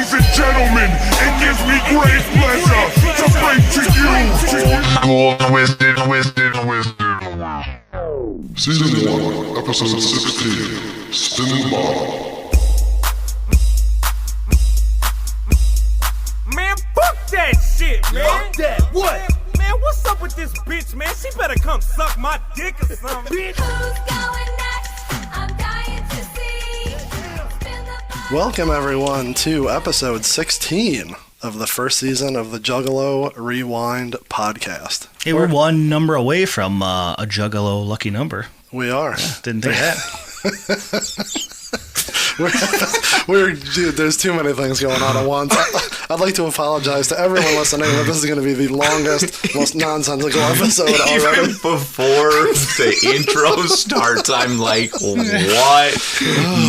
Ladies and gentlemen, it gives me great pleasure to bring to you Twiztid. Season 1, Episode 16, Spin the Bottle. Man, fuck that shit, man. Fuck that, what? Man, what's up with this bitch, man? She better come suck my dick or something. Who's going next? I'm dying to see. Welcome, everyone, to episode 16 of the first season of the Juggalo Rewind podcast. Hey, we're one number away from a Juggalo lucky number. We are. Didn't think that. Dude, there's too many things going on at once. I'd like to apologize to everyone listening that this is going to be the longest, most nonsensical episode already. Even before the intro starts, I'm like, what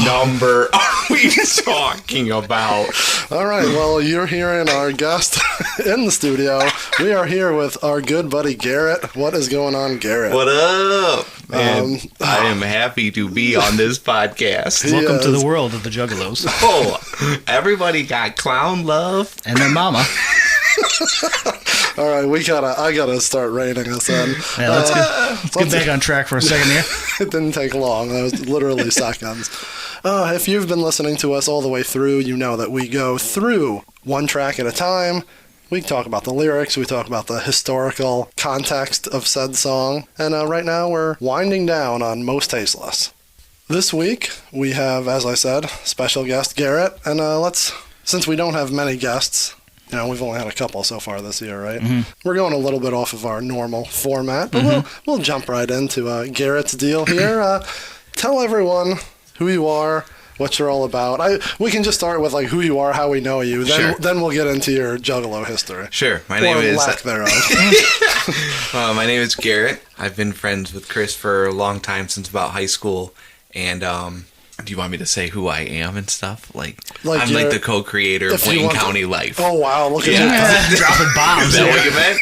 number are we talking about? All right, well, you're hearing our guest in the studio. We are here with our good buddy Garrett. What is going on, Garrett? What up? And I am happy to be on this podcast. Welcome to the world of the Juggalos. Oh, everybody got clown love. And their mama. All right, I gotta start reining us in. Yeah, let's get back on track for a second here. It didn't take long. That was literally seconds. If you've been listening to us all the way through, you know that we go through one track at a time. We talk about the lyrics, we talk about the historical context of said song, and right now we're winding down on Mostasteless. This week, we have, as I said, special guest Garrett, and since we don't have many guests, we've only had a couple so far this year, right? Mm-hmm. We're going a little bit off of our normal format, but we'll jump right into Garrett's deal here. Tell everyone who you are, what you're all about. We can just start with who you are, how we know you. Then we'll get into your Juggalo history. Sure. My name is lack thereof. My name is Garrett. I've been friends with Chris for a long time, since about high school. And do you want me to say who I am and stuff? I'm like the co-creator of Wayne County Lyfe. Oh wow! Look at you dropping bombs. Is that what you meant?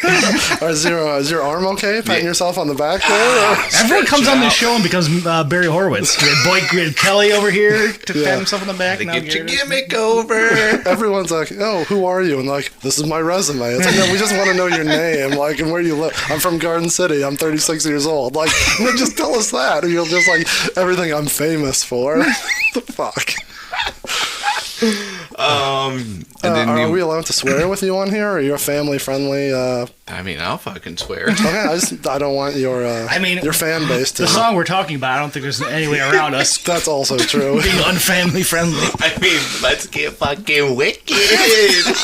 Is your arm okay? Patting yourself on the back there? Everyone comes on this show and becomes Barry Horowitz. We had Kelly over here to pat himself on the back. Get your gimmick over. Everyone's like, "Oh, who are you?" And this is my resume. It's like, no, we just want to know your name, and where you live. I'm from Garden City. I'm 36 years old. No, just tell us that. And you'll just everything I'm famous for. The fuck. And then are we allowed to swear with you on here? Or are you family friendly? I'll fucking swear. Okay, I don't want your fan base to. The song we're talking about, I don't think there's any way around us. That's also true. Being unfamily friendly. Let's get fucking wicked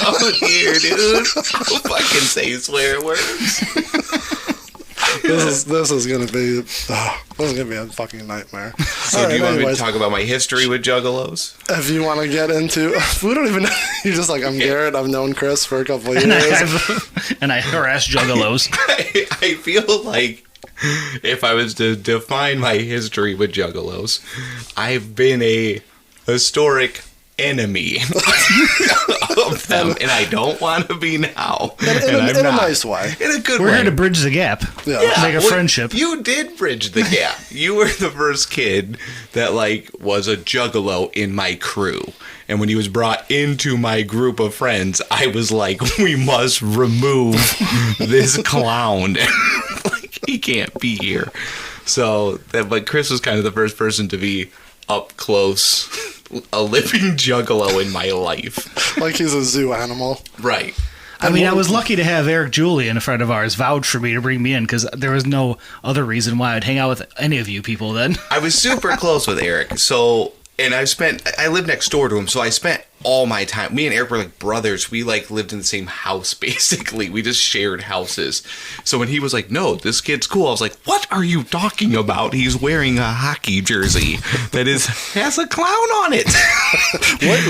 out here, dude. Don't fucking say swear words. This is gonna be a fucking nightmare. So do you want me to talk about my history with Juggalos? If you want to get into, we don't even know. You're just I'm Garrett. I've known Chris for a couple of years, and I harass Juggalos. I feel like if I was to define my history with Juggalos, I've been a historic enemy of them, and I don't want to be now. In a nice way. In a good way. We're here to bridge the gap. Yeah. Make a friendship. You did bridge the gap. You were the first kid that was a juggalo in my crew. And when he was brought into my group of friends, I was like, we must remove this clown. He can't be here. So, but Chris was kind of the first person to be up close, a living juggalo in my life. Like he's a zoo animal. Right. I was lucky to have Eric Julian, a friend of ours, vouch for me to bring me in, because there was no other reason why I'd hang out with any of you people then. I was super close with Eric, and I lived next door to him, so I spent all my time. Me and Eric were like brothers. We lived in the same house, basically. We just shared houses. So when he was like, no, this kid's cool, I was like, what are you talking about? He's wearing a hockey jersey that has a clown on it.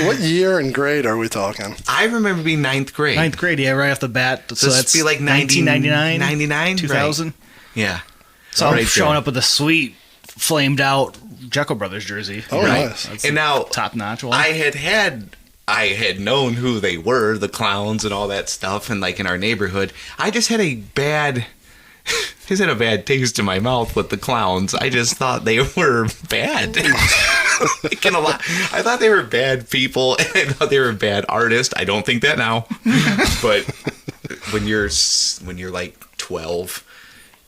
What year and grade are we talking? I remember being 9th grade. 9th grade, yeah, right off the bat. So that's be 1999? 99? 2000? Right. Yeah. So I'm showing up with a sweet, flamed out Jekyll Brothers jersey. Oh, right. Nice. That's and now, top notch one. I had known who they were, the clowns and all that stuff, and in our neighborhood. I just had a bad taste in my mouth with the clowns. I just thought they were bad. Like, I thought they were bad people, and I thought they were bad artists. I don't think that now. But when you're like 12,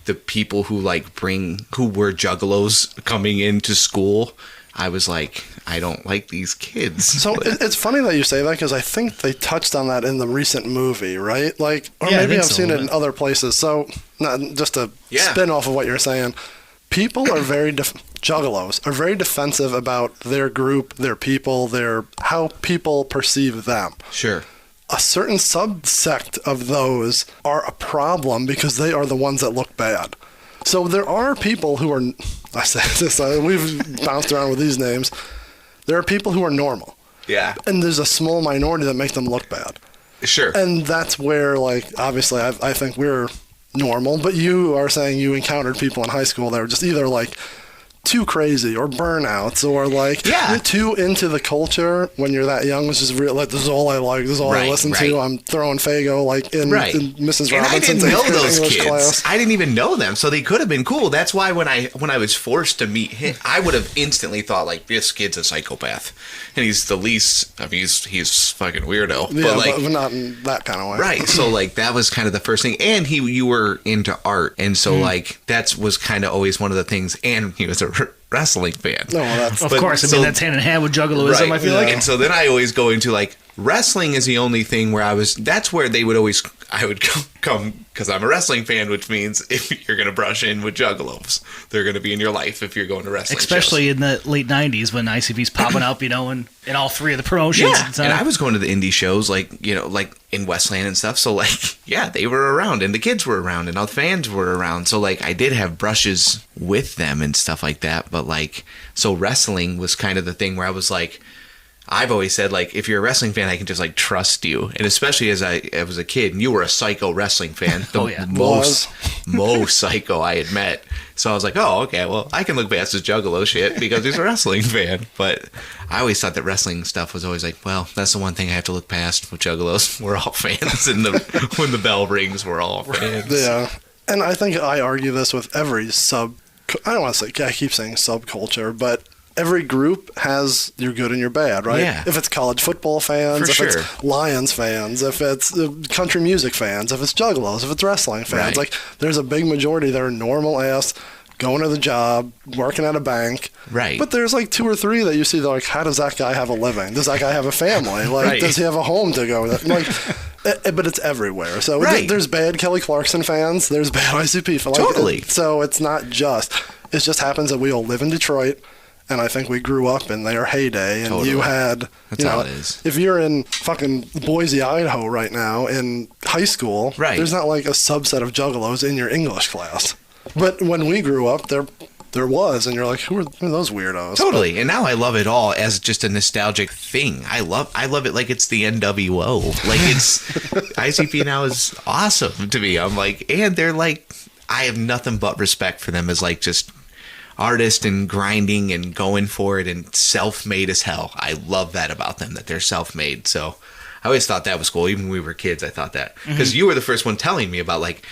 the people who were juggalos coming into school, I was like, I don't like these kids. So it's funny that you say that, because I think they touched on that in the recent movie, right? Like, or Yeah, I maybe think I've so, seen it but- in other places. So, not just to Yeah. spin off of what you're saying, people are very juggalos are very defensive about their group, their people, how people perceive them. Sure. A certain subsect of those are a problem because they are the ones that look bad. So there are people who are, I say this, we've bounced around with these names. There are people who are normal. Yeah. And there's a small minority that make them look bad. Sure. And that's where, like, obviously I think we're normal, but you are saying you encountered people in high school that were just either, like, too crazy or burnouts or, like, Yeah. too into the culture when you're that young. It's just real, like, this is all I like, this is all I Right, listen right. to. I'm throwing Fago, like, in Mrs. And I Robinson's didn't know eighth grade those English kids. class. I didn't even know them, so they could have been cool. That's why when I was forced to meet him, I would have instantly thought, like, this kid's a psychopath, and he's the least. I mean, he's fucking weirdo. Yeah, but, like, but not in that kind of way. right. So, like, that was kind of the first thing, and you were into art, and so like that was kind of always one of the things. And he was a wrestling fan. No, that's Of But course, I so- mean, that's hand in hand with juggaloism, I feel yeah. like. And so then I always go into, like, wrestling is the only thing where that's where they would always, I would come because I'm a wrestling fan, which means if you're going to brush in with juggalos, they're going to be in your life if you're going to wrestling Especially shows. in the late 90s when ICP's popping up, you know, in all three of the promotions. Yeah, at the time. and I was going to the indie shows, like, you know, like in Westland and stuff. So, like, yeah, they were around, and the kids were around, and all the fans were around. So, like, I did have brushes with them and stuff like that. But, like, so wrestling was kind of the thing where I was like, I've always said, like, if you're a wrestling fan, I can just, like, trust you. And especially as I was a kid, and you were a psycho wrestling fan. The Oh, yeah. most psycho I had met. So I was like, oh, okay, well, I can look past this juggalo shit because he's a wrestling fan. But I always thought that wrestling stuff was always like, well, that's the one thing I have to look past with juggalos. We're all fans. And when the bell rings, we're all fans. Yeah. And I think I argue this with every I don't want to say, I keep saying subculture, but every group has your good and your bad, right? Yeah. If it's college football fans, For if sure. it's Lions fans, if it's country music fans, if it's juggalos, if it's wrestling fans. Right. Like, there's a big majority that are normal ass, going to the job, working at a bank. Right. But there's like 2 or 3 that you see, they're like, how does that guy have a living? Does that guy have a family? Like, Right. does he have a home to go to? Like, but it's everywhere. So Right. there's bad Kelly Clarkson fans, there's bad ICP fans. Like, Totally. so it's not just, it just happens that we all live in Detroit, and I think we grew up in their heyday, and Totally. you had, That's you know, how it is. if you're in fucking Boise, Idaho right now in high school, Right. there's not like a subset of juggalos in your English class. But when we grew up, there was, and you're like, who are those weirdos? Totally. And now I love it all as just a nostalgic thing. I love it like it's the NWO. Like, it's ICP now is awesome to me. I'm like, and they're like, I have nothing but respect for them as, like, just artist and grinding and going for it and self-made as hell. I love that about them, that they're self-made. So I always thought that was cool. Even when we were kids, I thought that. Because you were the first one telling me about, like,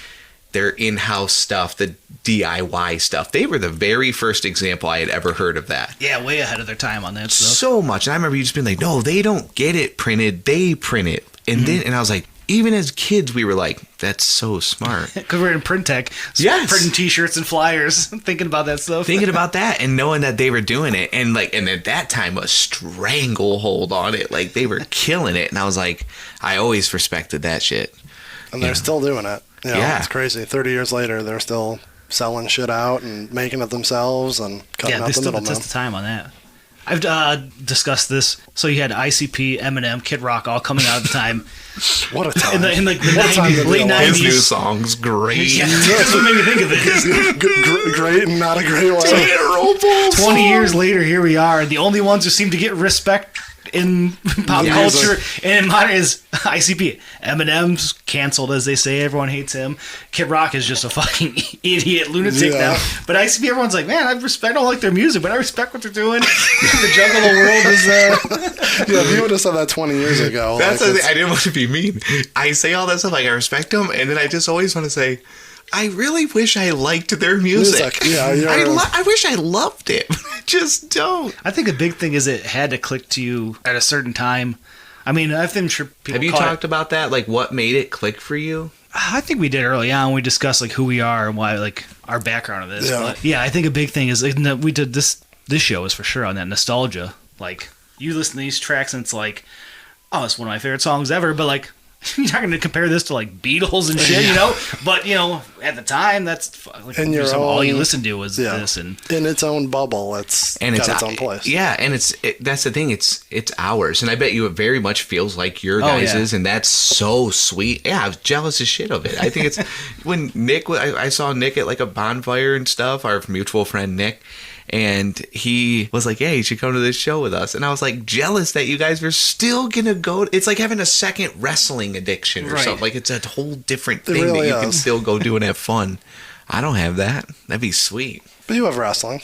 their in-house stuff, the DIY stuff. They were the very first example I had ever heard of that. Yeah, way ahead of their time on that stuff. So much. And I remember you just being like, no, they don't get it printed. They print it. And then, and I was like, even as kids, we were like, that's so smart. Because we're in print tech. So Yes. printing t-shirts and flyers, thinking about that stuff. Thinking about that and knowing that they were doing it, and, like, and at that time a stranglehold on it, like, they were killing it. And I was like, I always respected that shit. And they're still doing it. You know, Yeah. It's crazy. 30 years later, they're still selling shit out and making it themselves and cutting Yeah, out they the stood the middleman. test of time on that. I've discussed this. So you had ICP, Eminem, Kid Rock all coming out at the time. What a time. In the What a time 90s, to late be alive. 90s. His new song's great. Yeah, that's what made me think of it. Great and not a great one. Terrible 20 years later, here we are. The only ones who seem to get respect in pop Yeah, culture and in modern is ICP. Eminem's canceled, as they say. Everyone hates him. Kid Rock is just a fucking idiot lunatic Yeah. now. But ICP, everyone's like, man, I don't like their music, but I respect what they're doing. The Juggalo world is... Yeah, if you would have said that 20 years ago. That's like, the thing. I didn't want to be mean. I say all that stuff like I respect them, and then I just always want to say, I really wish I liked their music. Yeah, I wish I loved it. I just don't. I think a big thing is it had to click to you at a certain time. I mean, I've been sure people Have you talked about that? Like, what made it click for you? I think we did early on. We discussed like who we are and why, like our background of this. Yeah. But yeah, I think a big thing is like, we did this show is for sure on that nostalgia. Like you listen to these tracks and it's like, oh, it's one of my favorite songs ever. But like, you're not going to compare this to like Beatles and shit, you know. But you know, at the time, that's like In your all you own- listened to was this. And in its own bubble, it's got its own place. Yeah, and that's the thing. It's ours, and I bet you it very much feels like your guys's, and that's so sweet. Yeah, I was jealous as shit of it. I think it's when Nick. I saw Nick at like a bonfire and stuff. Our mutual friend Nick. And he was like, "Yeah, you should come to this show with us." And I was like, jealous that you guys were still gonna go. It's like having a second wrestling addiction or something. Like it's a whole different thing really that you can is. still go do and have fun. I don't have that. That'd be sweet. But you have wrestling.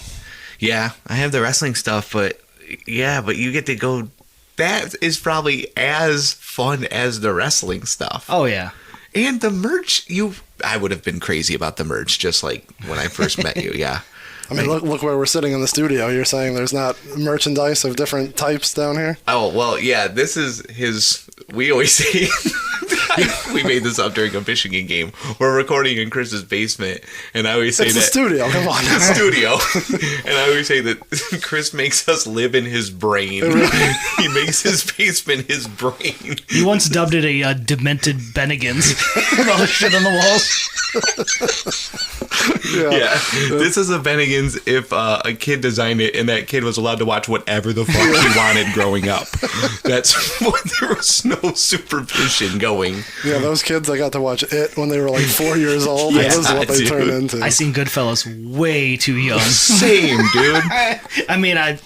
Yeah, I have the wrestling stuff, but you get to go. That is probably as fun as the wrestling stuff. oh yeah, And the merch, I would have been crazy about the merch just like when I first met you. Yeah. I mean, look where we're sitting in the studio. You're saying there's not merchandise of different types down here? Oh, well, yeah, this is his. We always say. We made this up during a Michigan game. We're recording in Chris's basement, and I always say It's that. the studio, come on. The studio. And I always say that Chris makes us live in his brain. He makes his basement his brain. he once dubbed it a demented Bennigan's with all the shit on the walls. Yeah. This is a Bennigan's if a kid designed it and that kid was allowed to watch whatever the fuck he wanted growing up. That's what there was no supervision going. Yeah, those kids that got to watch it when they were like 4 years old, that was what they dude. turned into. I seen Goodfellas way too young. Same, dude. I mean, I'm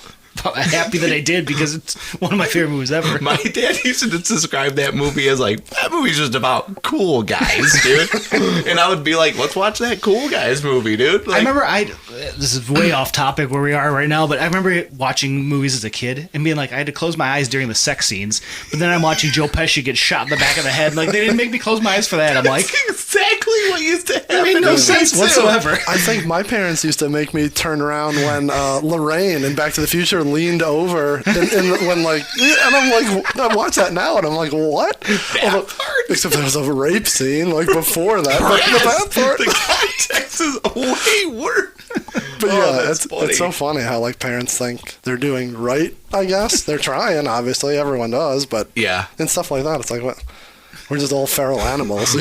happy that I did because it's one of my favorite movies ever. My dad used to describe that movie as like, that movie's just about cool guys, dude. And I would be like, let's watch that cool guys movie, dude. Like, I remember this is way off topic where we are right now, but I remember watching movies as a kid and being like, I had to close my eyes during the sex scenes, but then I'm watching Joe Pesci get shot in the back of the head. Like, they didn't make me close my eyes for that. I'm like, that's exactly what used to happen. it made no sense too. whatsoever. I think my parents used to make me turn around when Lorraine in Back to the Future leaned over when like, and I'm like, I watch that now and I'm like, what? Although, except there was a rape scene like before that. But that part, The context is way worse. but yeah, that's funny. it's so funny how like parents think they're doing right. I guess they're trying. Obviously, everyone does, but Yeah. and stuff like that. It's like what. We're just all feral animals.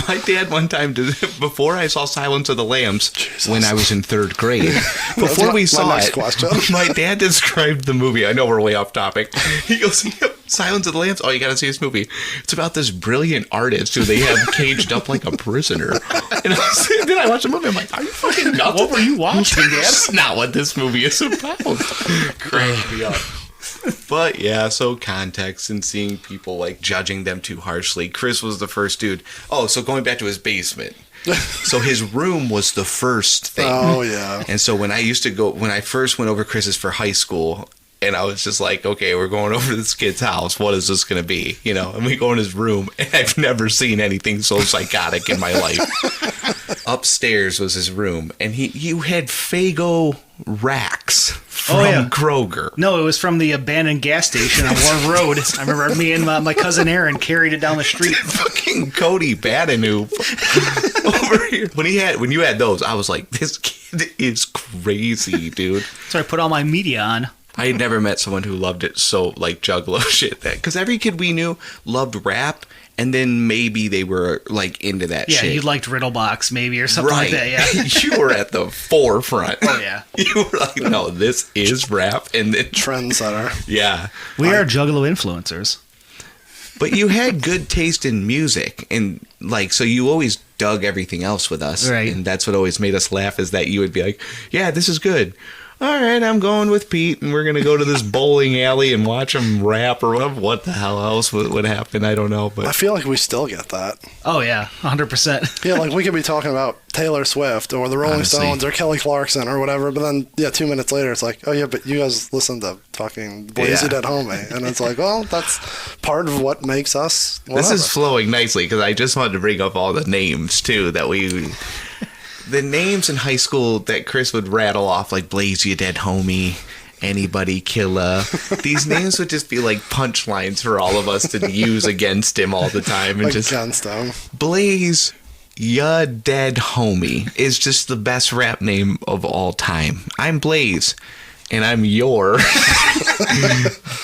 My dad one time did before I saw Silence of the Lambs when I was in third grade. Before we saw next it, question. my dad described the movie. I know we're way off topic. He goes, yep, Silence of the Lambs. Oh, you got to see this movie. It's about this brilliant artist who they have caged up like a prisoner. And then I watched the movie. I'm like, are you fucking nuts? What were you watching, Dad? That's not what this movie is about. Crack me up. But yeah, so context and seeing people like judging them too harshly. Chris was the first dude. Oh, so going back to his basement. So his room was the first thing. Oh yeah. And so when I first went over Chris's for high school, and I was just like, okay, we're going over to this kid's house. What is this going to be? You know, and we go in his room, and I've never seen anything so psychotic in my life. Upstairs was his room, and you had Faygo racks from Kroger. No, it was from the abandoned gas station on War Road. I remember me and my cousin Aaron carried it down the street. Fucking Cody Badanoop over here. When you had those, I was like, this kid is crazy, dude. So I put all my media on. I had never met someone who loved it so, like, Juggalo shit. Because every kid we knew loved rap, and then maybe they were, like, into that Yeah, shit. you liked Riddlebox maybe or something like that, yeah. You were at the forefront. Oh, yeah. You were like, no, this is rap. And then, Trendsetter. yeah. We are Juggalo influencers. But you had good taste in music. And, like, so you always dug everything else with us. Right. And that's what always made us laugh is that you would be like, yeah, this is good. All right, I'm going with Pete, and we're going to go to this bowling alley and watch him rap or what the hell else would happen. I don't know. I But feel like we still get that. Oh, yeah, 100%. Yeah, like we could be talking about Taylor Swift or the Rolling Honestly. Stones or Kelly Clarkson or whatever, but then, 2 minutes later, it's like, oh, yeah, but you guys listen to fucking Blaze It at Home. And it's like, well, that's part of what makes us whatever. this is flowing nicely because I just wanted to bring up all the names, too, that we... the names in high school that Chris would rattle off, like Blaze, you dead homie, anybody killer. These names would just be like punchlines for all of us to use against him all the time. And just Against him. Blaze, ya dead homie is just the best rap name of all time. I'm Blaze, and I'm your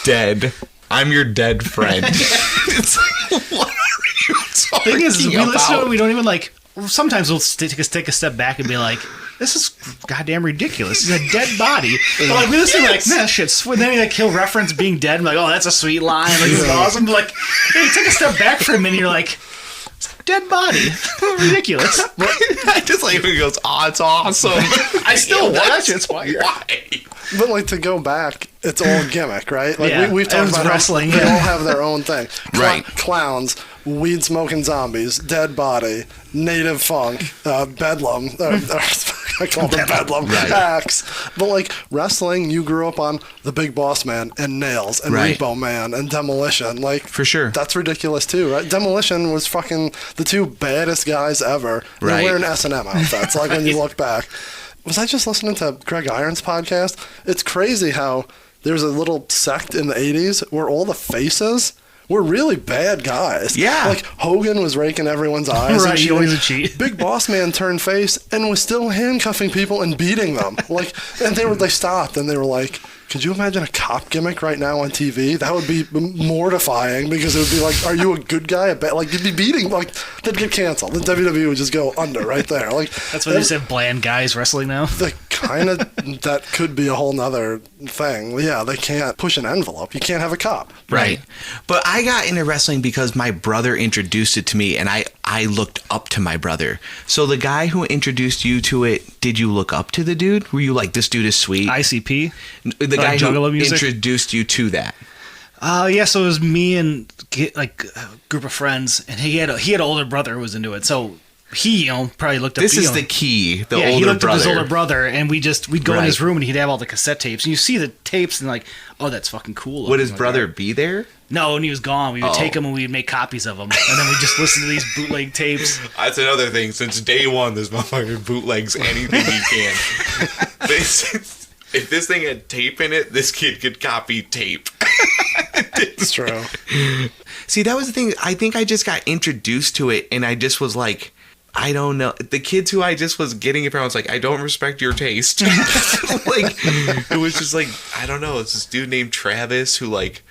dead. I'm your dead friend. It's like, what are you talking Thing is, we listen to it, about? we don't even like. Sometimes we'll take a step back and be like, "This is goddamn ridiculous. He's a dead body." But like we listen to like, "Nah, shit's." When then he'll reference being dead. And like, "Oh, that's a sweet line. Like, this is awesome." But like, you take a step back for a minute. You're like, "Dead body, ridiculous." I just like when he goes, "Oh, it's awesome." I still watch it. It's fire. Why? But like to go back, it's all gimmick, right? Like Yeah, we've it talked was about how wrestling, They yeah. all have their own thing. Right. Clowns, weed smoking zombies, dead body, native funk, bedlam. I call them bedlam. Right. Axe. But like wrestling, you grew up on the Big Boss Man and Nails and Right. Repo Man and Demolition. Like For sure. that's ridiculous too, right? Demolition was fucking the two baddest guys ever. They're Right. wearing S&M outfits. Like when you look back. Was I just listening to Greg Iron's podcast? It's crazy how there's a little sect in the 80s where all the faces were really bad guys. Yeah. Like Hogan was raking everyone's eyes. Right, and he shit. always a cheat. Big Boss Man turned face and was still handcuffing people and beating them. Like, and they stopped and they were like, could you imagine a cop gimmick right now on TV? That would be mortifying because it would be like, are you a good guy? Like, you'd be beating, like, they'd get canceled. The WWE would just go under right there. Like, That's why they just have bland guys wrestling now. the kind of that could be a whole nother thing. Yeah, they can't push an envelope. You can't have a cop. Right. But I got into wrestling because my brother introduced it to me, and I looked up to my brother. So the guy who introduced you to it, did you look up to the dude? Were you like, this dude is sweet? ICP. The guy who Juggalo music? introduced you to that. Yeah, so it was me and like a group of friends, and he had an older brother who was into it. So he, probably looked up. This is the key. The older he looked brother. up his older brother, and we'd go in his Right. room, and he'd have all the cassette tapes, and you see the tapes, and like, oh, that's fucking cool. Would his Like brother that. be there? No, and he was gone. We would Oh. take them and we'd make copies of them, and then we just listen to these bootleg tapes. That's another thing. Since day one, this motherfucker bootlegs anything he can. If this thing had tape in it, this kid could copy tape. It's true. See, that was the thing. I think I just got introduced to it, and I just was like, I don't know. The kids who I just was getting it from, I was like, I don't respect your taste. Like, it was just like, I don't know. It's this dude named Travis who, like,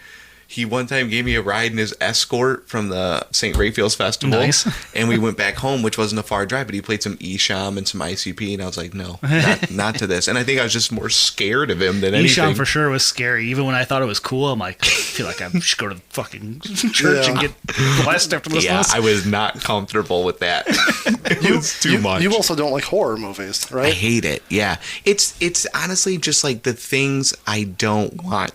he one time gave me a ride in his Escort from the St. Raphael's Festival. Nice. And we went back home, which wasn't a far drive, but he played some Esham and some ICP, and I was like, no, not to this. And I think I was just more scared of him than anything. Esham for sure was scary. Even when I thought it was cool, I'm like, I feel like I should go to the fucking church and Yeah. get blessed after listening Yeah, to this. I was not comfortable with that. It was too much. You also don't like horror movies, I right? hate it. Yeah, it's honestly just like the things I don't want.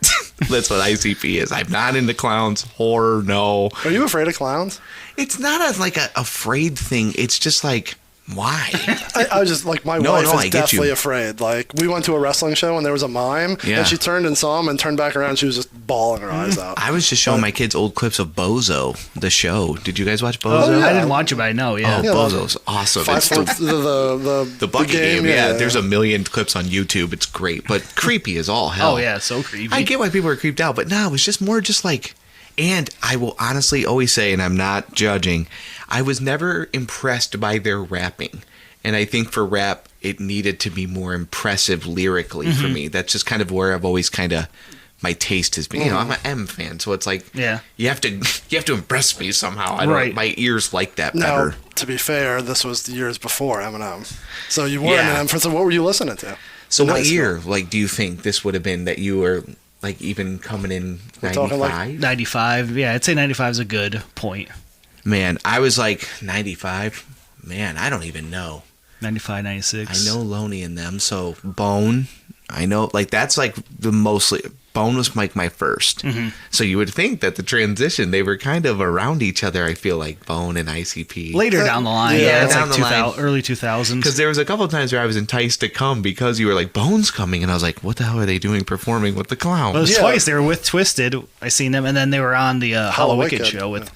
That's what ICP is. I'm not into clowns, horror. No, Are you afraid of clowns? it's not a afraid thing. It's just like, why? I was just like, my No, wife no, I is get deathly you. afraid. Like, we went to a wrestling show and there was a mime, Yeah. and she turned and saw him and turned back around. And she was just bawling her eyes out. I was just showing my kids old clips of Bozo, the show. Did you guys watch Bozo? yeah. I didn't watch it, but I know, yeah. Oh, Yeah, Bozo's awesome. Five It's Foot, the bucket game. Yeah, there's a million clips on YouTube. It's great, but creepy as all hell. Oh, yeah, it's so creepy. I get why people are creeped out, but no, it was just more just like, and I will honestly always say, and I'm not judging, I was never impressed by their rapping. And I think for rap, it needed to be more impressive lyrically for me. That's just kind of where I've always kind of, my taste has been. You know, I'm an M fan, so it's like, Yeah. you have to impress me somehow. I don't. Right. My ears like that Now, better. to be fair, this was the years before Eminem. So you were Yeah. an Eminem. So what were you listening to? So in what high school? year, like, do you think this would have been that you were like even coming in We're talking, like, 95? 95. Yeah, I'd say 95 is a good point. Man, I was like 95. Man, I don't even know. 95, 96. I know Loney and them, so Bone. I know, like, that's like the mostly. Bone was like my 1st. So you would think that the transition, they were kind of around each other, I feel like, Bone and ICP. Later down the line. Yeah, Yeah, it's down like the line. early 2000s. Because there was a couple of times where I was enticed to come because you were like, Bone's coming. And I was like, what the hell are they doing performing with the clown? Well, it was Yeah. twice. They were with Twiztid. I seen them, and then they were on the Hollow Wicked Wicked, show with.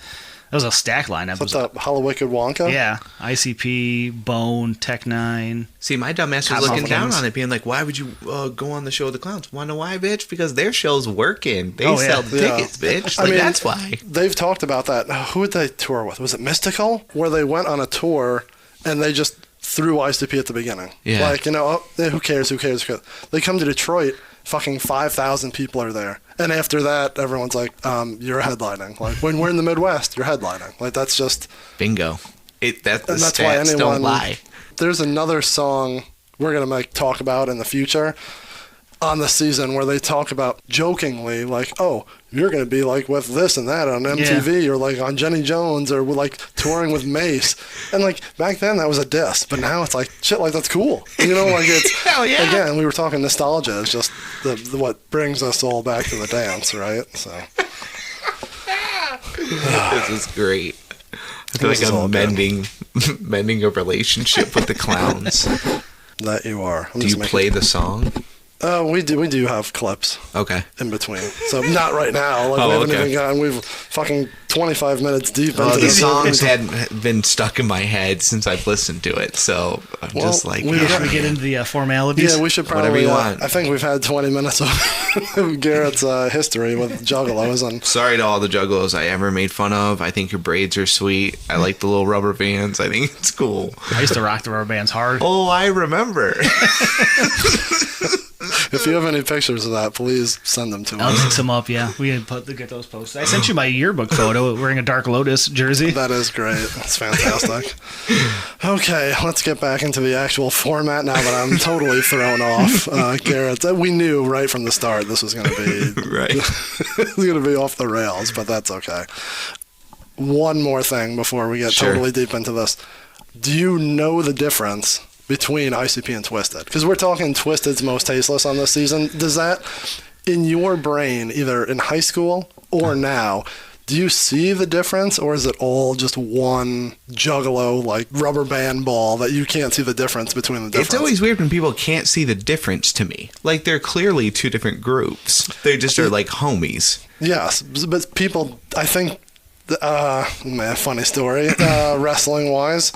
That was a stack lineup. What's up, Hollowicked Wonka? Yeah, ICP, Bone, Tech 9. See, my dumbass Hot was looking down Muffins. on it, being like, "Why would you go on the show with the clowns? Want to know why, bitch? Because their show's working. They Oh, yeah. sell Yeah. tickets, bitch. I Like mean, that's why." They've talked about that. Who would they tour with? Was it Mystical? Where they went on a tour and they just threw ICP at the beginning. Yeah. Like, who cares? They come to Detroit, fucking 5,000 people are there. And after that, everyone's like, you're headlining. Like, when we're in the Midwest, you're headlining. Like, that's just... Bingo. The And that's stats why anyone... don't lie. There's another song we're going to talk about in the future on the season where they talk about jokingly, like, oh, you're going to be like with this and that on MTV or like on Jenny Jones or like touring with Mace. And like back then that was a diss, but now it's like, shit, like that's cool. Like it's, Hell yeah. Again, we were talking nostalgia is just the what brings us all back to the dance, right? So. This is great. I feel This like is all I'm good. mending a relationship with the clowns. That you are. Do you play the song? We do have clips Okay. in between. So not right now. Like Oh, we haven't okay. even gotten. We've fucking 25 minutes deep Well, into the this. songs hadn't been stuck in my head since I've listened to it, so I'm Well, just like, we- Should we get into the formalities? Yeah, we should probably. Whatever you want. I think we've had 20 minutes of Garrett's history with Juggalos, and sorry to all the juggalos I ever made fun of. I think your braids are sweet. I like the little rubber bands. I think it's cool. I used to rock the rubber bands hard. Oh, I remember. if you have any pictures of that, please send them to I'll us. mix them up, yeah. We can get those posted. I sent you my yearbook photo wearing a Dark Lotus jersey. That is great. That's fantastic. Okay, let's get back into the actual format now that I'm totally thrown off. Garrett, we knew right from the start this was going to be Right. it's going to be off the rails, but that's okay. One more thing before we get Sure. totally deep into this. Do you know the difference between ICP and Twiztid? Because we're talking Twiztid's most tasteless on this season. Does that, in your brain, either in high school or now, do you see the difference, or is it all just one juggalo, like rubber band ball that you can't see the difference between the difference? It's always weird when people can't see the difference to me. Like, they're clearly two different groups. They just are like homies. Yes, but people, I think, funny story, wrestling-wise,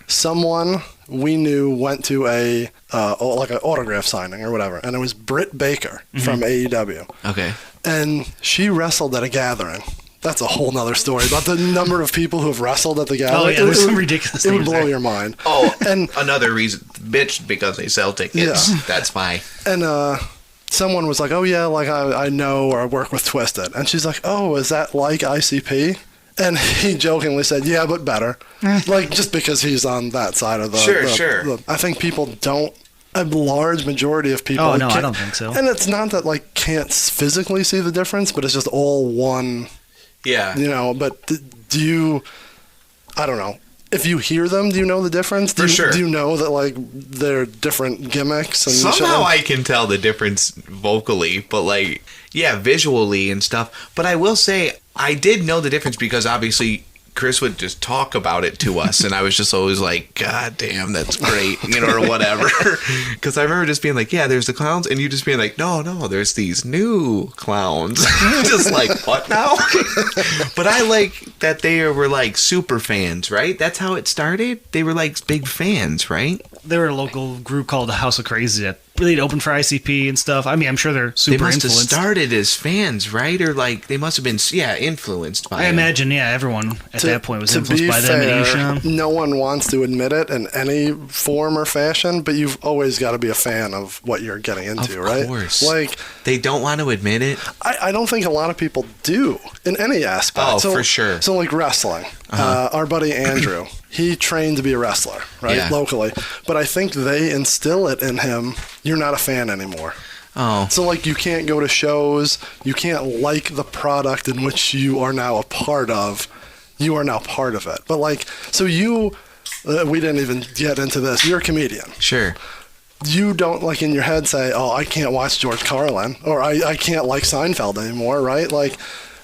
someone we knew went to like an autograph signing or whatever, and it was Britt Baker from AEW, Okay. and she wrestled at a gathering. That's a whole nother story about the number of people who have wrestled at the gathering. Oh, yeah, there's some ridiculous It would things blow there. your mind. Oh, And- another reason, bitch, because they sell tickets. Yeah. That's why. And someone was like, oh yeah, like I know or I work with Twiztid. And she's like, oh, is that like ICP? And he jokingly said, yeah, but better. Like, just because he's on that side of the... Sure. I think people don't... A large majority of people... Oh, no, I can't- don't think so. And it's not that, like, can't physically see the difference, but it's just all one, Yeah. but do you... I don't know. If you hear them, do you know the difference? For sure. Do you know that, like, they're different gimmicks? And Somehow I can tell the difference vocally, but like, yeah, visually and stuff. But I will say, I did know the difference because obviously Chris would just talk about it to us, and I was just always like, God damn, that's great, or whatever. Because I remember just being like, yeah, there's the clowns, and you just being like, no, there's these new clowns. Just like, what now? But I like that they were like super fans, right? That's how it started. They were like big fans, right? They were a local group called the House of Crazy that really opened for ICP and stuff. I mean, I'm sure they're They super must have influenced. started as fans, right? Or like they must have been, influenced by I them. imagine, yeah, everyone at that point was to influenced be by them and fair, Isham. no one wants to admit it in any form or fashion, but you've always got to be a fan of what you're getting into, Of right? course. Like, They don't want to admit it. I don't think a lot of people do in any aspect. Oh, for sure. So, like wrestling, our buddy Andrew, he trained to be a wrestler, right, Yeah. locally. But I think they instill it in him. You're not a fan anymore. Oh, So, like, you can't go to shows. You can't like the product in which you are now a part of. You are now part of it. But, like, so you, we didn't even get into this. You're a comedian. sure. You don't, like, in your head say, oh, I can't watch George Carlin, or I can't like Seinfeld anymore, right? Like,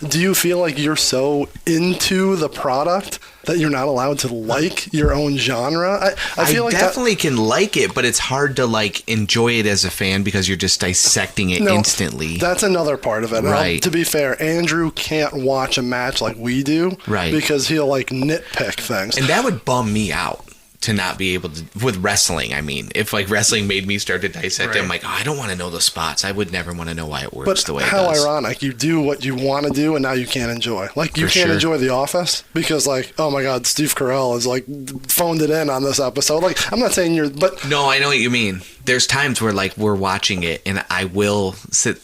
do you feel like you're so into the product that you're not allowed to like your own genre? I feel like definitely can like it, but it's hard to like enjoy it as a fan because you're just dissecting it instantly. That's another part of it. Right. To be fair, Andrew can't watch a match like we do, right? Because he'll like nitpick things, and that would bum me out. To not be able to, with wrestling, I mean, if like wrestling made me start to dissect it, I'm like, oh, I don't want to know the spots. I would never want to know why it works the way it does. How ironic. You do what you want to do and now you can't enjoy. Like, you can't enjoy The Office because, like, oh my God, Steve Carell has, like, phoned it in on this episode. Like, I'm not saying but... No, I know what you mean. There's times where, like, we're watching it and I will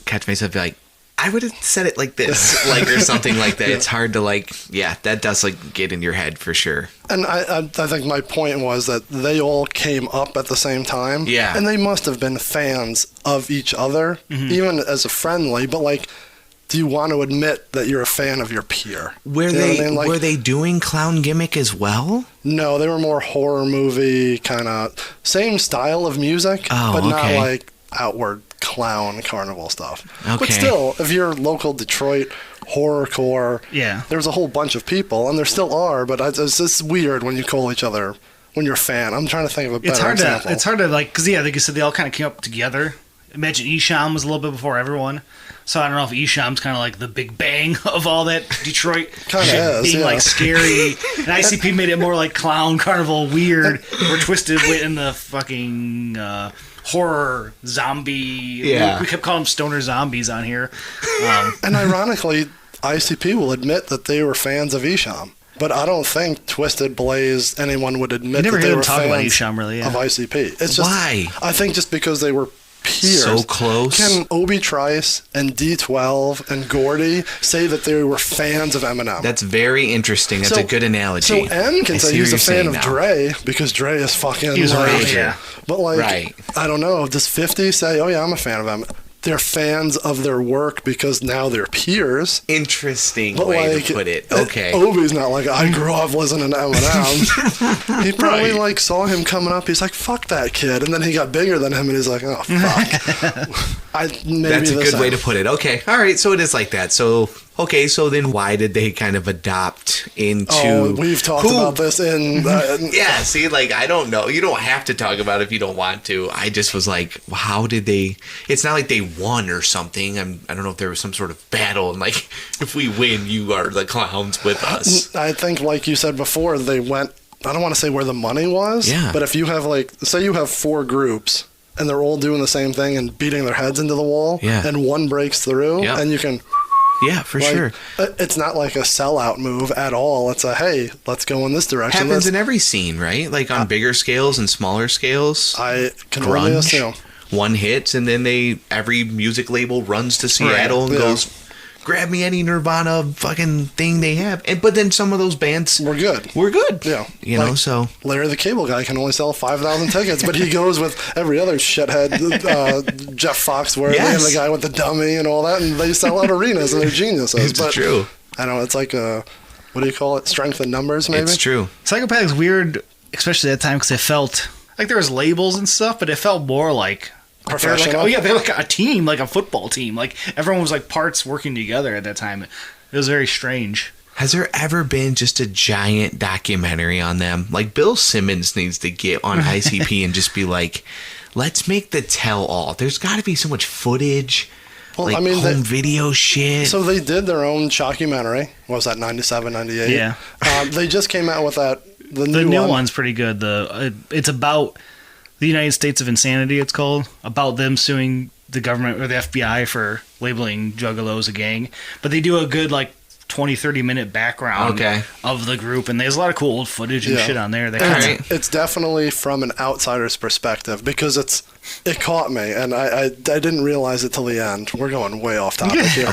catch myself like, I would have said it like this, like, or something like that. It's hard to, like, that does, like, get in your head for sure. And I think my point was that they all came up at the same time. Yeah. And they must have been fans of each other, even as a friendly, but, like, do you want to admit that you're a fan of your peer? Were they doing clown gimmick as well? No, they were more horror movie, kind of, same style of music, but not, like, outward clown carnival stuff. Okay. But still, if you're local Detroit horrorcore, there's a whole bunch of people, and there still are, but it's just weird when you call each other, when you're a fan. I'm trying to think of a better example. It's hard to, like, because, like you said, they all kind of came up together. Imagine Esham was a little bit before everyone. So I don't know if Esham's kind of like the big bang of all that Detroit shit being like scary. And ICP made it more like clown carnival weird. Where Twiztid went in the fucking horror zombie. Yeah. We kept calling them stoner zombies on here. And ironically, ICP will admit that they were fans of Esham. But I don't think Twiztid, Blaze, anyone would admit that they were fans about Esham, really, of ICP. It's just, why? I think just because they were peers. So close. Can Obi Trice and D12 and Gordy say that they were fans of Eminem? That's very interesting. That's a good analogy. So M can say he's a fan of Dre because Dre is fucking... He's right. But like, I don't know. Does 50 say, oh yeah, I'm a fan of Eminem? They're fans of their work because now they're peers. Interesting way to put it. Okay. Obi's not like, I grew up listening to Eminem. He probably like saw him coming up. He's like, fuck that kid. And then he got bigger than him and he's like, oh, fuck. That's a good way to put it. Okay. All right. So it is like that. So, okay. So then why did they kind of adopt into... Oh, we've talked about this in... yeah. See, like, I don't know. You don't have to talk about it if you don't want to. I just was like, how did they... It's not like they won or something. I don't know if there was some sort of battle and like, if we win, you are the clowns with us. I think, like you said before, they went... I don't want to say where the money was. Yeah. But if you have like... Say you have 4 groups... and they're all doing the same thing and beating their heads into the wall, and one breaks through, and you can... Yeah, for sure. It's not like a sellout move at all. It's a, hey, let's go in this direction. Happens in every scene, right? Like on bigger scales and smaller scales. I can only assume. One hits, and then every music label runs to Seattle and goes... Grab me any Nirvana fucking thing they have. But then some of those bands... We're good. Yeah. You know, so... Larry the Cable Guy can only sell 5,000 tickets, but he goes with every other shithead, Jeff Foxworthy and the guy with the dummy and all that, and they sell out arenas, and they're geniuses. It's true. I don't know, it's like a... What do you call it? Strength in numbers, maybe? It's true. Psychopath's weird, especially at that time, because it felt... Like there was labels and stuff, but it felt more like... Professional. They're like a team, like a football team. Like everyone was like parts working together at that time. It was very strange. Has there ever been just a giant documentary on them? Like Bill Simmons needs to get on ICP and just be like, let's make the tell all. There's got to be so much footage. Well, like home video shit. So they did their own shockumentary. What was that, 97, 98? Yeah. They just came out with that. The new one's pretty good. It's about the United States of Insanity, it's called, about them suing the government or the FBI for labeling Juggalos a gang. But they do a good, like, 20, 30-minute background of the group, and there's a lot of cool old footage and shit on there. It's definitely from an outsider's perspective, because it caught me, and I didn't realize it till the end. We're going way off topic here.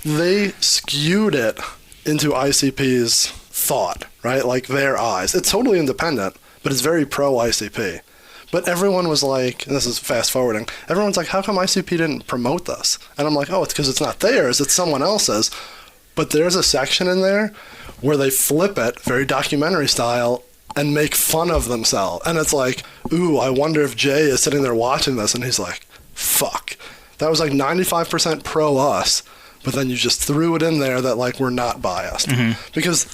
They skewed it into ICP's thought, right? Like, their eyes. It's totally independent, but it's very pro-ICP. But everyone was like, and this is fast forwarding, everyone's like, how come ICP didn't promote this? And I'm like, oh, it's because it's not theirs, it's someone else's. But there's a section in there where they flip it, very documentary style, and make fun of themselves. And it's like, ooh, I wonder if Jay is sitting there watching this, and he's like, fuck. That was like 95% pro us, but then you just threw it in there that like we're not biased. Because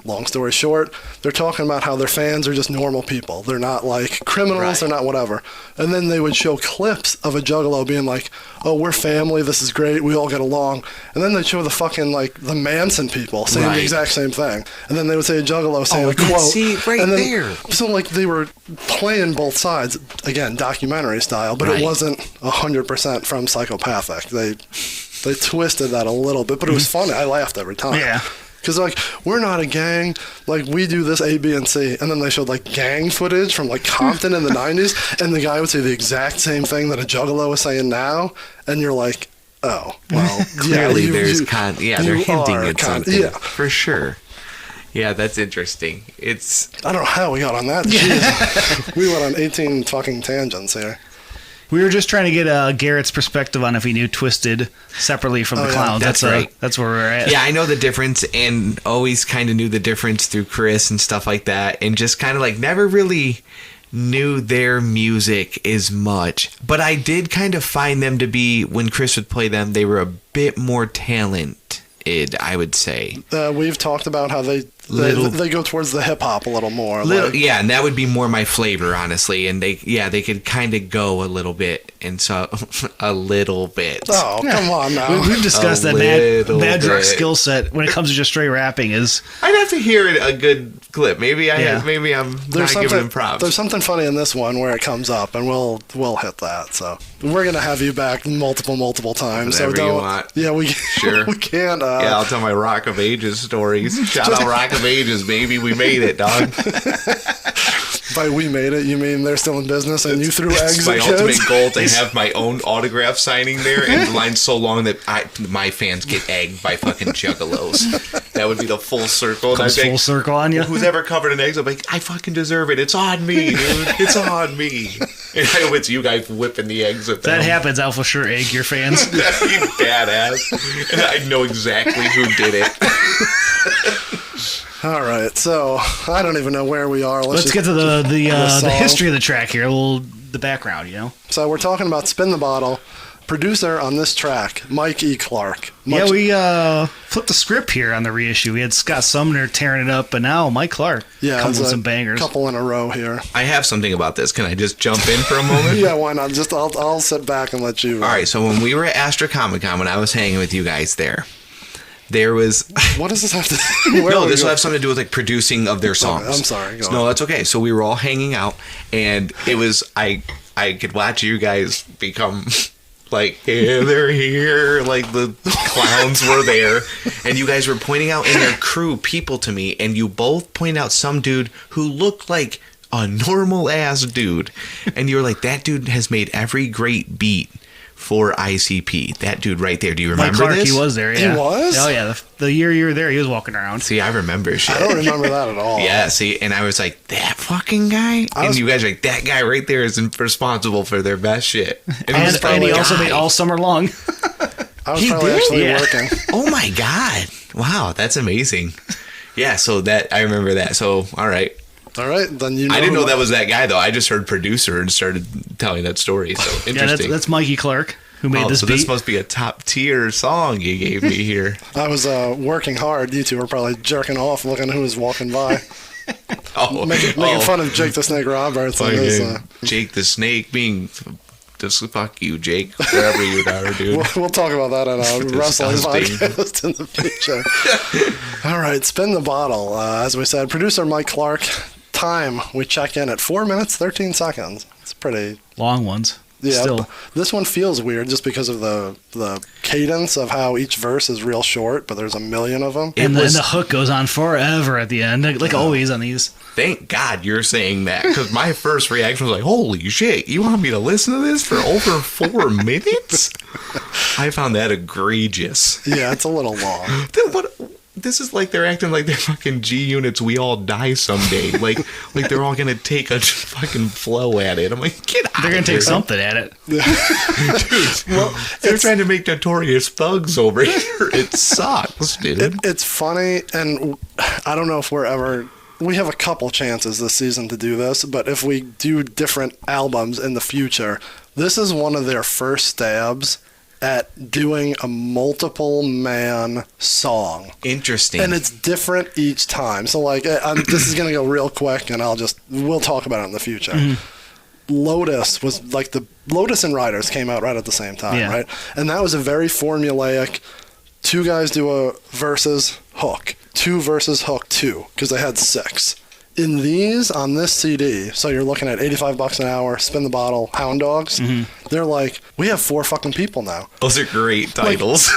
long story short, they're talking about how their fans are just normal people. They're not like criminals, Right. they're not whatever. And then they would show clips of a juggalo being like, oh, we're family, this is great, we all get along. And then they'd show the fucking like the Manson people saying Right. the exact same thing. And then they would say a juggalo saying a yeah, quote. see, right and then, there. So like they were playing both sides, again, documentary style, but Right. it wasn't 100% from psychopathic. They twisted that a little bit, but it was funny. I laughed every time. Yeah. Because, like, we're not a gang. Like, we do this A, B, and C. And then they showed, like, gang footage from, like, Compton in the 90s. And the guy would say the exact same thing that a juggalo is saying now. And you're like, oh, well, Clearly, yeah, there's you they're hinting are at kind- something Yeah. for sure. Yeah, that's interesting. It's I don't know how we got on that. Jeez. We went on 18 fucking tangents here. We were just trying to get Garrett's perspective on if he knew Twiztid separately from the yeah. clowns. That's right. That's where we're at. yeah, I know the difference, and always kind of knew the difference through Chris and stuff like that, and just kind of like never really knew their music as much. But I did kind of find them to be, when Chris would play them, they were a bit more talented, I would say. We've talked about how they go towards the hip hop a little more. like- Yeah, and that would be more my flavor, honestly. And they could kind of go a little bit, and so a little bit. Oh, come on now. We've discussed A that little Madrox bit. skill set when it comes to just straight rapping is I'd have to hear a good clip. Maybe Yeah. maybe I'm not giving him props. There's something funny in this one where it comes up, and we'll hit that. So we're gonna have you back multiple times. Whenever so you don't. want. Yeah, we Sure. we can't. Yeah, I'll tell my Rock of Ages stories. Shout out Rock of Ages, baby. We made it, dog. By we made it, you mean they're still in business and you threw eggs It's my at ultimate kids? goal to have my own autograph signing there, and the line's so long that my fans get egged by fucking juggalos. That would be the full circle. And I comes think full circle on you. who's ever covered in eggs, I'm like, I fucking deserve it. It's on me, dude. It's on me. And I know it's you guys whipping the eggs at them. That happens, I'll for sure egg your fans. That'd be badass. And I know exactly who did it. All right, so I don't even know where we are. Let's get to the song. history of the track here, the background, you know. So we're talking about Spin the Bottle. Producer on this track, Mike E. Clark. Yeah, we flipped the script here on the reissue. We had Scott Sumner tearing it up, but now Mike Clark comes with some bangers. Couple in a row here. I have something about this. Can I just jump in for a moment? Yeah, why not? Just I'll sit back and let you. All right, so when we were at Astra Comic Con, when I was hanging with you guys there was What does this have to do? no, this will have something to do with like producing of their songs. I'm sorry. Go No, on. that's okay. So we were all hanging out, and it was I could watch you guys become like, hey, they're here. Like the clowns were there, and you guys were pointing out in their crew people to me, and you both point out some dude who looked like a normal ass dude, and you were like, that dude has made every great beat for ICP. That dude right there. Do you Mike remember Clark, this? he was there, He yeah. was? Oh, yeah. The year you were there, he was walking around. See, I remember shit. I don't remember that at all. Yeah, see, and I was like, that fucking guy? And you guys are like, that guy right there is responsible for their best shit. And, And he also made All Summer Long. I was He probably did? actually Yeah. working. Oh my God. Wow, that's amazing. Yeah, so that, I remember that. So, all right. All right, then you know. I didn't know who- that was that guy, though. I just heard producer and started telling that story. So, Yeah, interesting. that's Mikey Clark, who made this so beat. this must be a top tier song you gave me here. I was working hard. You two were probably jerking off looking who was walking by. Oh, Making fun of Jake the Snake Roberts and his. fucking Jake the Snake being... Just fuck you, Jake, wherever you are, dude. We'll talk about that in a wrestling Disgusting. podcast in the future. All right, Spin the Bottle. As we said, producer Mike Clark. Time, we check in at 4 minutes, 13 seconds. It's pretty... Long ones. Yeah, Still. this one feels weird just because of the cadence of how each verse is real short, but there's a million of them. And the hook goes on forever at the end, like always on these. Thank God you're saying that, because my first reaction was like, holy shit, you want me to listen to this for over 4 minutes? I found that egregious. Yeah, it's a little long. Then what? This is like they're acting like they're fucking G units. We all die someday. Like they're all gonna take a fucking flow at it. I'm like, get out. They're going to take something at it. Dude, well, they're trying to make notorious thugs over here. It sucks, dude. It's funny, and I don't know if we have a couple chances this season to do this, but if we do different albums in the future, this is one of their first stabs at doing a multiple man song. Interesting. And it's different each time. So like, this is gonna go real quick, and we'll talk about it in the future. Lotus was like Lotus and Riders came out right at the same time, right? And that was a very formulaic. 2 guys do a versus hook, 2 versus hook 2, because they had 6. In these, on this CD, so you're looking at $85 an hour, Spin the Bottle, Hound Dogs, they're like, we have 4 fucking people now. Those are great titles.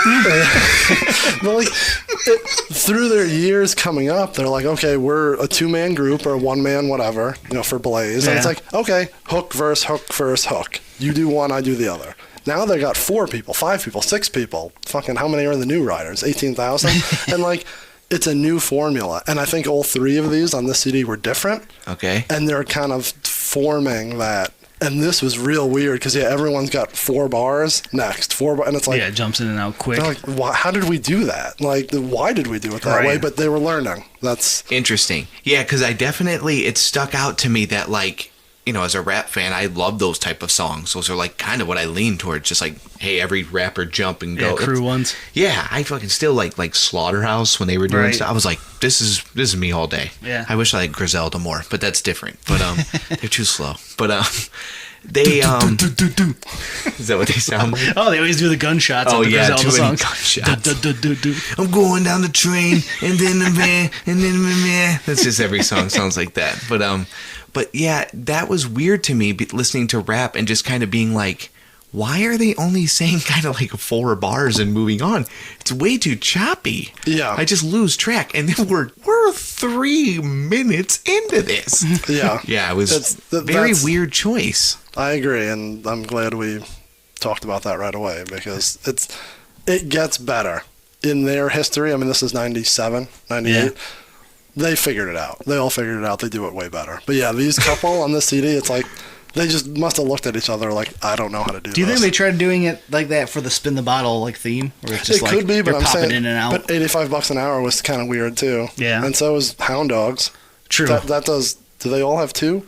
But like, through their years coming up, they're like, okay, we're a 2-man group or a 1-man whatever, for Blaze. And it's like, okay, hook, verse, hook. You do one, I do the other. Now they got 4 people, 5 people, 6 people. Fucking how many are in the new riders? 18,000? And like, it's a new formula. And I think all 3 of these on this CD were different. Okay. And they're kind of forming that. And this was real weird because, everyone's got 4 bars next. 4 bars. And it's like. Yeah, it jumps in and out quick. Like, how did we do that? Like, why did we do it that way? But they were learning. That's interesting. Yeah, because it stuck out to me that, like, as a rap fan, I love those type of songs. Those are like kind of what I lean towards. Just like, hey, every rapper jump and go. Yeah, crew ones. Yeah, I fucking still like Slaughterhouse when they were doing stuff. I was like, this is me all day. Yeah. I wish I liked Griselda more, but that's different. But they're too slow. But they is that what they sound like? Oh, they always do the gunshots. Oh the yeah, Griselda too many songs. gunshots. I'm going down the train and then the van and then the man. That's just every song sounds like that. But yeah, that was weird to me, listening to rap and just kind of being like, why are they only saying kind of like 4 bars and moving on? It's way too choppy. Yeah. I just lose track. And then we're 3 minutes into this. Yeah. Yeah, it was very weird choice. I agree, and I'm glad we talked about that right away because it gets better. In their history, I mean, this is 97, 98. Yeah. They figured it out. They all figured it out. They do it way better. But yeah, these couple on this CD, it's like they just must have looked at each other like, I don't know how to do this. Do you think they tried doing it like that for the Spin the Bottle like theme? Or it's just could be, but I'm saying, in and out? But $85 an hour was kind of weird too. Yeah. And so was Hound Dogs. True. That does. Do they all have 2?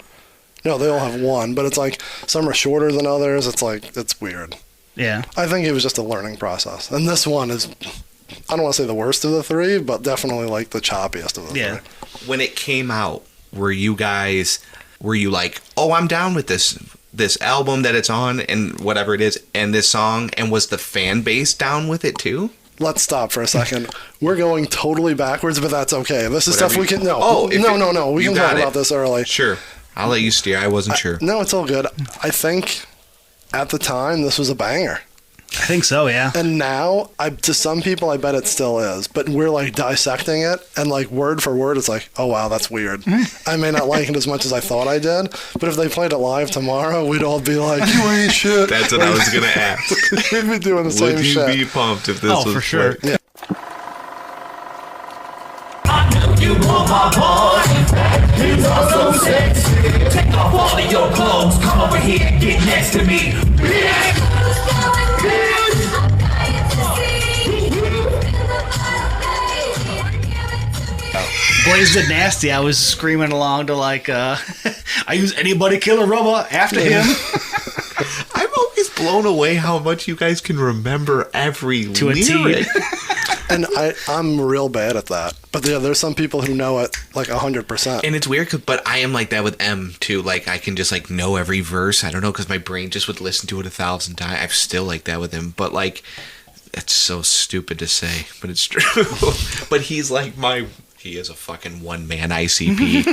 No, they all have 1. But it's like some are shorter than others. It's like it's weird. Yeah. I think it was just a learning process, and this one is. I don't want to say the worst of the 3, but definitely like the choppiest of the 3. When it came out, were you like, oh, I'm down with this album that it's on and whatever it is and this song, and was the fan base down with it too? Let's stop for a second. We're going totally backwards, but that's okay. This is stuff we can no. We can talk about this early. Sure. I'll let you steer. I wasn't sure. No, it's all good. I think at the time this was a banger. I think so, yeah. And now, to some people, I bet it still is. But we're like dissecting it, and like word for word, it's like, oh wow, that's weird. I may not like it as much as I thought I did, but if they played it live tomorrow, we'd all be like, you ain't shit. That's what I was gonna ask. We'd be doing the same shit. Would you be pumped if this was for sure? Yeah. I know you want my boy. He's also sexy. Take off all of your clothes. Come over here and get next to me. Blaze did nasty. I was screaming along to like, I use anybody killer rubber after him. I'm always blown away how much you guys can remember every lyric. And I'm real bad at that. But yeah, there's some people who know it like 100%. And it's weird, but I am like that with M too. Like I can just like know every verse. I don't know, because my brain just would listen to it 1,000 times. I'm still like that with him. But like, it's so stupid to say, but it's true. But he's like he is a fucking 1-man ICP.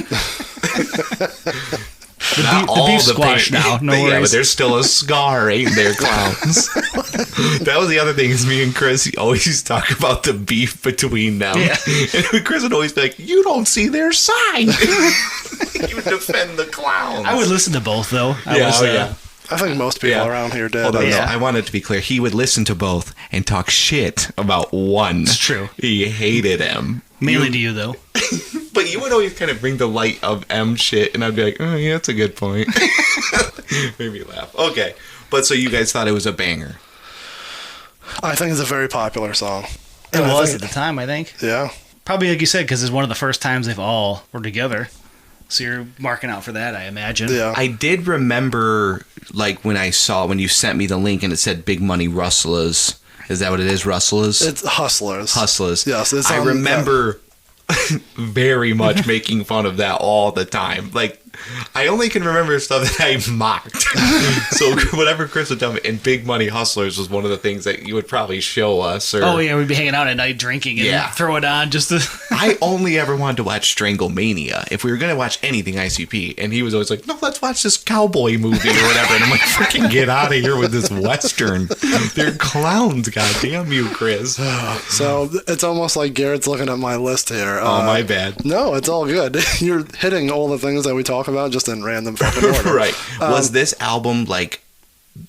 The beef squash now. No worries. Yeah, but there's still a scar, ain't there, clowns? That was the other thing, is me and Chris always used to talk about the beef between them. Yeah. And Chris would always be like, you don't see their side. You defend the clowns. I would listen to both, though. I think most people around here did. Although, I want it to be clear, he would listen to both and talk shit about one. It's true. He hated him. Mainly to you, though. But you would always kind of bring the light of M shit, and I'd be like, oh, yeah, that's a good point. Made me laugh. Okay. But so you guys thought it was a banger? I think it's a very popular song. It was at the time, I think. Yeah. Probably, like you said, because it's one of the first times they've all were together. So you're marking out for that, I imagine. Yeah. I did remember, like, when you sent me the link and it said Big Money Rustlers. Is that what it is, Rustlers? It's Hustlers. Hustlers. Yes, it's I on remember very much making fun of that all the time. Like, I only can remember stuff that I mocked. So whatever Chris would tell me, and Big Money Hustlers was one of the things that you would probably show us. Or, Oh yeah, we'd be hanging out at night drinking and Yeah. throw it on just to. I only ever wanted to watch Stranglemania if we were going to watch anything ICP. And he was always like, no, let's watch this cowboy movie or whatever. And I'm like, freaking get out of here with this Western. They're clowns, goddamn you, Chris. So it's almost like Garrett's looking at my list here. Oh, my bad. No, it's all good. You're hitting all the things that we talk about just in random fucking order. Right. Was this album, like,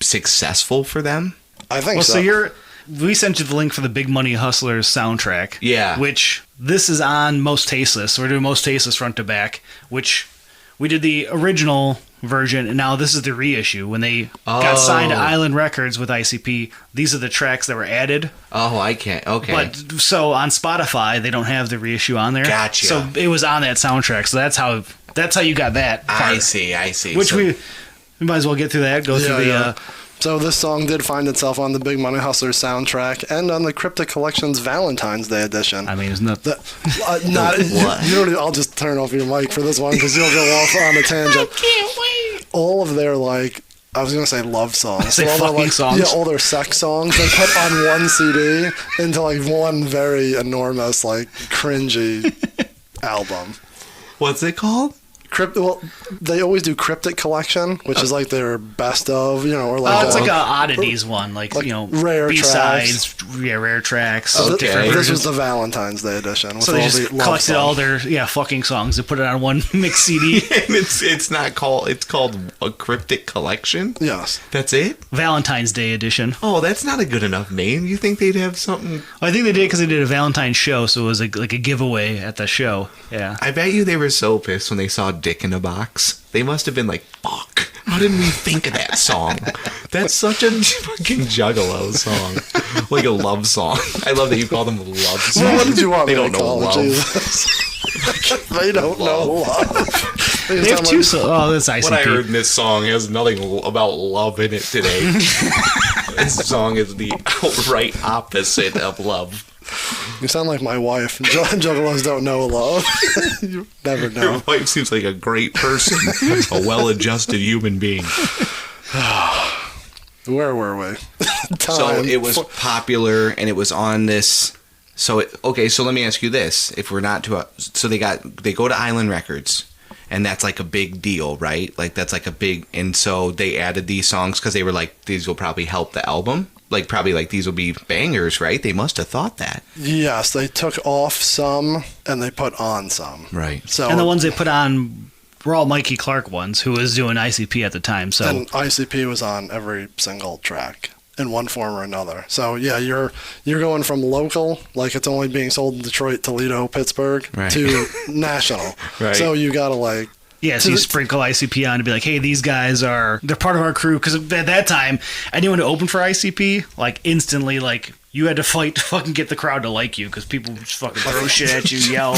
successful for them? I think Well, so. so we sent you the link for the Big Money Hustlers soundtrack. Yeah. Which this is on Mostasteless. So we're doing Mostasteless front to back, which we did the original version, and now this is the reissue. When they got signed to Island Records with ICP, these are the tracks that were added. Oh, I can't. Okay. But so on Spotify, they don't have the reissue on there. Gotcha. So it was on that soundtrack. So that's how you got that part. I see. Which So- we might as well get through that. Go through the. Yeah. So this song did find itself on the Big Money Hustlers soundtrack and on the Cryptic Collection's Valentine's Day edition. I mean, isn't that Not, What? you don't. I'll just turn off your mic for this one because you'll go off on a tangent. I can't wait. All of their I was gonna say love songs. Say all their, fucking songs. Yeah, all their sex songs they put on one CD into one very enormous cringy album. What's it called? Well, they always do Cryptic Collection, which is their best of, or it's like a oddities one, rare B-sides, rare tracks. So Okay. different This versions. was the Valentine's Day edition. With So they all just the love collected all songs. their fucking songs and put it on one mix CD. And it's not called. It's called a Cryptic Collection. Yes. That's it. Valentine's Day edition. Oh, that's not a good enough name. You think they'd have something? I think they did because they did a Valentine's show, so it was like a giveaway at the show. Yeah. I bet you they were so pissed when they saw Dick in a Box. They must have been like, fuck, how didn't we think of that song? That's such a fucking Juggalo song. Like a love song. I love that you call them a love song. Well, what did you want They me don't to know call it, love. Jesus? They don't know love. They have two songs. Oh, that's ICP. What I heard in this song has nothing about love in it today. This song is the outright opposite of love. You sound like my wife. Juggalos don't know love. You never Your know. wife seems like a great person, a well-adjusted human being. Where were we? So it was popular, and it was on this. So so let me ask you this: if we're not to, so they go to Island Records, and that's like a big deal, right? Like that's like a big, and so they added these songs because they were like, these will probably help the album. Like probably like these will be bangers, right? They must have thought that, Yes, they took off some and they put on some. right? So And the ones they put on were all Mikey Clark ones, who was doing ICP at the time. So and ICP was on every single track in one form or another. So yeah, you're going from local, like it's only being sold in Detroit, Toledo, Pittsburgh, Right. to national. Right. So you gotta yeah, so you sprinkle ICP on to be like, hey, these guys they're part of our crew. Because at that time, anyone who opened for ICP, instantly, you had to fight to fucking get the crowd to like you because people just fucking throw shit at you, yell.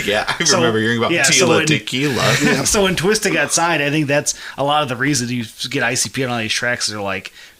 Yeah, I So- remember hearing about yeah, so Tila when- Tequila. So when Twiztid got signed, I think that's a lot of the reason you get ICP on all these tracks. They're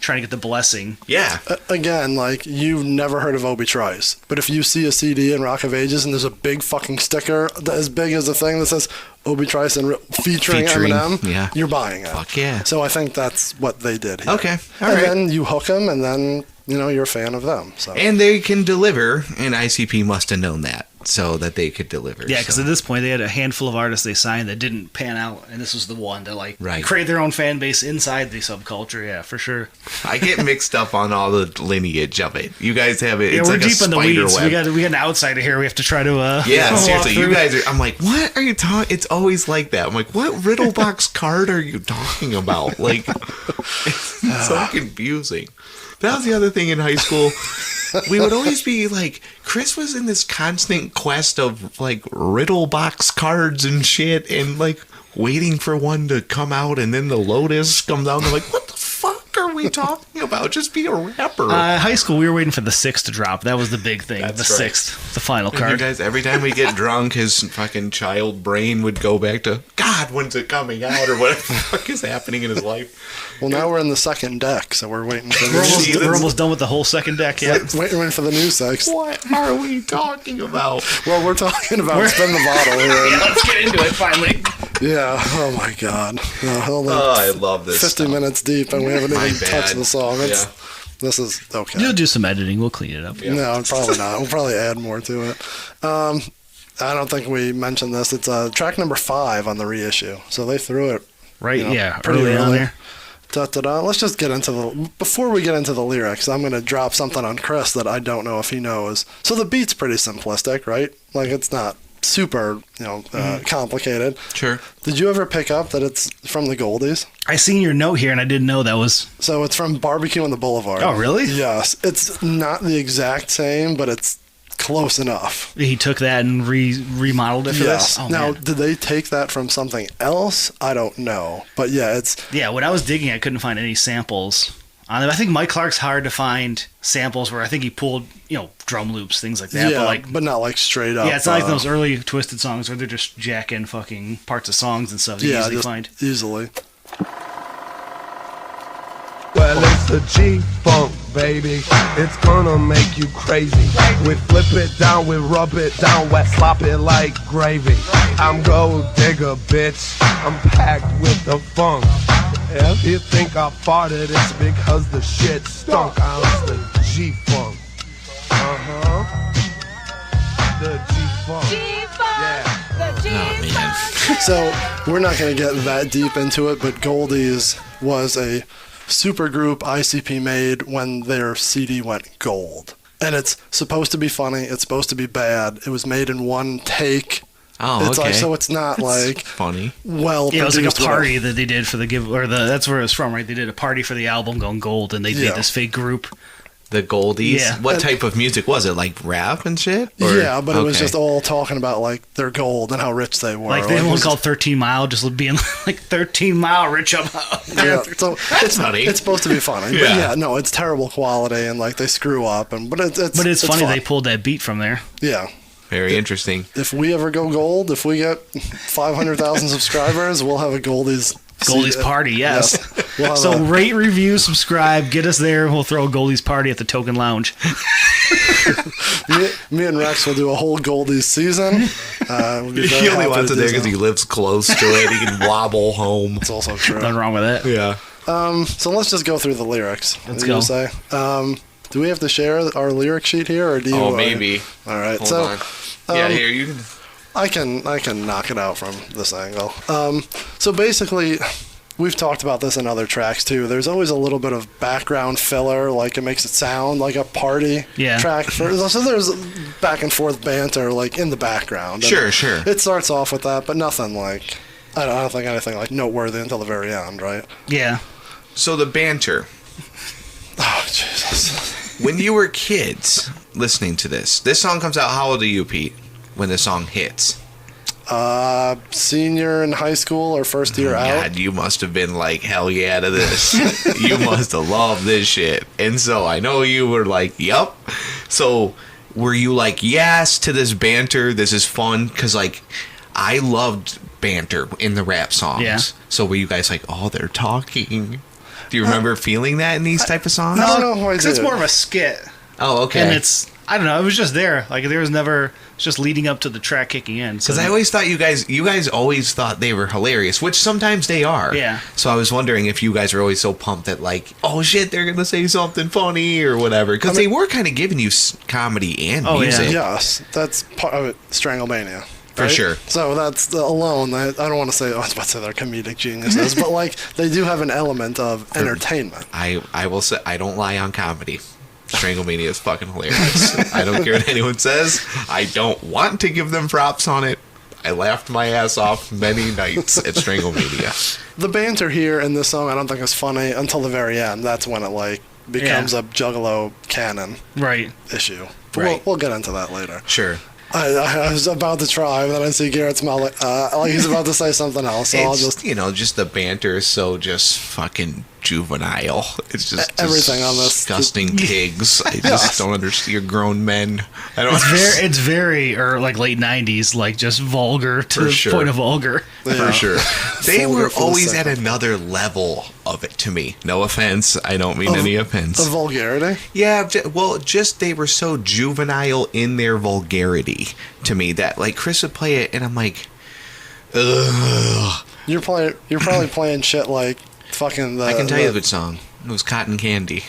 trying to get the blessing. Yeah, again, you've never heard of Obi Trice, but if you see a CD in Rock of Ages and there's a big fucking sticker as big as a thing that says Obi Trice and featuring Eminem, yeah. you're buying it. Fuck yeah. So I think that's what they did here. Okay, all and right. then you hook them, and then you're a fan of them. So And they can deliver, and ICP must have known that, so that they could deliver. Yeah, because so. at this point, they had a handful of artists they signed that didn't pan out, and this was the one to Right. create their own fan base inside the subculture. Yeah, for sure. I get mixed up on all the lineage of it. You guys have it. Yeah, It's we're like deep a in the spider weeds. web. We got an outsider here. We have to try to. Yeah, walk seriously, through. you guys are. I'm like, what are you talking? It's always like that. I'm like, what riddle box card are you talking about? It's so confusing. That was the other thing in high school. We would always be like, Chris was in this constant quest of riddle box cards and shit, and waiting for one to come out, and then the Lotus comes out. And they're like, what the fuck are we we talking about? Just be a rapper. High school, we were waiting for the 6th to drop. That was the big thing. That's the right. 6th, the final You card. guys, every time we get drunk, his fucking child brain would go back to, God, when's it coming out? Or what the fuck is happening in his life? Well, now we're in the second deck, so we're waiting for We're almost done with the whole second deck yet. waiting for the new sex. What are we talking about? Well, we're talking about spin the bottle here. Let's get into it finally. Yeah. Oh my God. Only I love this 50 stuff. minutes deep, and we haven't My even touched bad. the song. Yeah. This is okay. You'll do some editing. We'll clean it up. No, probably not. We'll probably add more to it. I don't think we mentioned this. It's track number 5 on the reissue, so they threw it Right? You know, Yeah. pretty Early on early. there. Da-da-da. Let's just get into before we get into the lyrics, I'm going to drop something on Chris that I don't know if he knows. So the beat's pretty simplistic, right? Like, it's not super, complicated. Sure. Did you ever pick up that it's from the Goldies? I seen your note here, and I didn't know that was. So it's from Barbecue on the Boulevard. Oh, really? Yes. It's not the exact same, but it's close enough. He took that and remodeled it for Yes. this. Oh, now, man. did they take that from something else? I don't know. But yeah, it's Yeah, when I was digging, I couldn't find any samples on it. I think Mike Clark's hard to find samples where I think he pulled, drum loops, things like that. yeah, But not like straight up. yeah, it's not like those early Twiztid songs where they're just jacking fucking parts of songs and stuff. You yeah, easily just find. easily. Well, it's a G-Funk, baby. It's gonna make you crazy. We flip it down, we rub it down, wet slop it like gravy. I'm gold digger, bitch. I'm packed with the funk. If you think I farted, it's because the shit stunk. I'm the G-Funk. The G-Funk. Yeah. So we're not going to get that deep into it, but Goldie's was a supergroup ICP made when their CD went gold. And it's supposed to be funny. It's supposed to be bad. It was made in one take. Oh, It's okay. like, so it's not like Funny. well Yeah, it was produced. like a party that they did for the that's where it was from, right? They did a party for the album going gold, and they Yeah. did this fake group. The Goldies? Yeah. What type of music was it? Like rap and shit? Or- Yeah, but it was okay. just all talking about like their gold and how rich they were. Like they had it one was- called 13 Mile, just being like 13 Mile rich up. Yeah, so it's funny. It's supposed to be funny. Yeah. But yeah, no, it's terrible quality and like they screw up but it's funny fun. they pulled that beat from there. Yeah. Very interesting. If we ever go gold, if we get 500,000 subscribers, we'll have a Goldie's Party, yes. We'll have So a- rate, review, subscribe, get us there. We'll throw a Goldie's Party at the Token Lounge. me and Rex will do a whole Goldie's season. We'll be very He only happy wants to it do there because so. he lives close to it. He can wobble home. It's also true. Nothing wrong with that. Yeah. So let's just go through the lyrics. Let's What do you go. say? Do we have to share our lyric sheet here, or do you? Oh, maybe. All right. Hold so on. Yeah, here, you can. I can knock it out from this angle. So basically, we've talked about this in other tracks too. There's always a little bit of background filler, like it makes it sound like a party track. So there's back and forth banter like in the background. And Sure. It starts off with that, but nothing like I don't think anything like noteworthy until the very end, right? Yeah. So the banter. Oh Jesus! When you were kids listening to this song comes out, how old are you, Pete, when the song hits? Senior in high school or first year out. God, you must have been like, hell yeah to this. You must have loved this shit. And so I know you were like, yup. So were you like, yes to this banter? This is fun? Because like, I loved banter in the rap songs. Yeah. So were you guys like, oh, they're talking? Do you remember feeling that in these type of songs? I don't know why I Because it's did. more of a skit. Oh, okay. And it's, I don't know, it was just there. Like there was never, it's just leading up to the track kicking in. Because I always thought you guys always thought they were hilarious, which sometimes they are. Yeah. So I was wondering if you guys were always so pumped that like, oh shit, they're gonna say something funny or whatever. Because they were kind of giving you comedy and Oh, yeah. music. Yes, that's part of it. Stranglemania. For sure. So that's alone. I don't want to say. I was about to say they're comedic geniuses, but like they do have an element of entertainment. I will say I don't lie on comedy. Stranglemania is fucking hilarious. I don't care what anyone says. I don't want to give them props on it. I laughed my ass off many nights at Stranglemania. The banter here in this song, I don't think is funny until the very end. That's when it like becomes a Juggalo canon Right. issue. But Right. we'll get into that later. Sure. I was about to try, but then I see Garrett smile like he's about to say something else. So I'll It's, just just the banter is so just fucking juvenile. It's just Everything on this. disgusting pigs. I just don't understand. You're grown men. I don't. It's very or like late '90s, like just vulgar to For the sure. point of vulgar. For sure. They Vulgar were for the always at second. another level of it to me. No offense. I don't mean any offense. The vulgarity. Yeah, just they were so juvenile in their vulgarity to me that like Chris would play it and I'm like, ugh. You're probably playing shit like fucking the. I can tell you which song. It was Cotton Candy.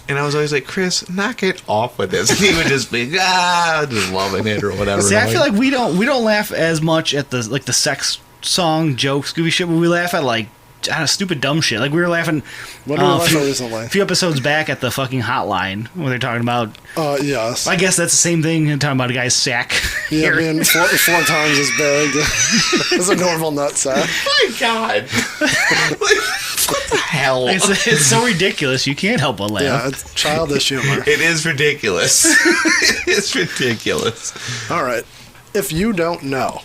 And I was always like, Chris, knock it off with this. And he would just be, just loving it or whatever. See, I feel like we don't laugh as much at the sex song jokes, goofy shit, but we laugh at like I don't know, stupid dumb shit. Like we were laughing What did we laugh at recently? a few episodes back at the fucking hotline when they're talking about. Yes. I guess that's the same thing. Talking about a guy's sack. Yeah, Here. being four times as big as a normal nutsack. my God. What the hell? It's so ridiculous. You can't help but laugh. Yeah, it's childish humor. It is ridiculous. It's ridiculous. All right. If you don't know,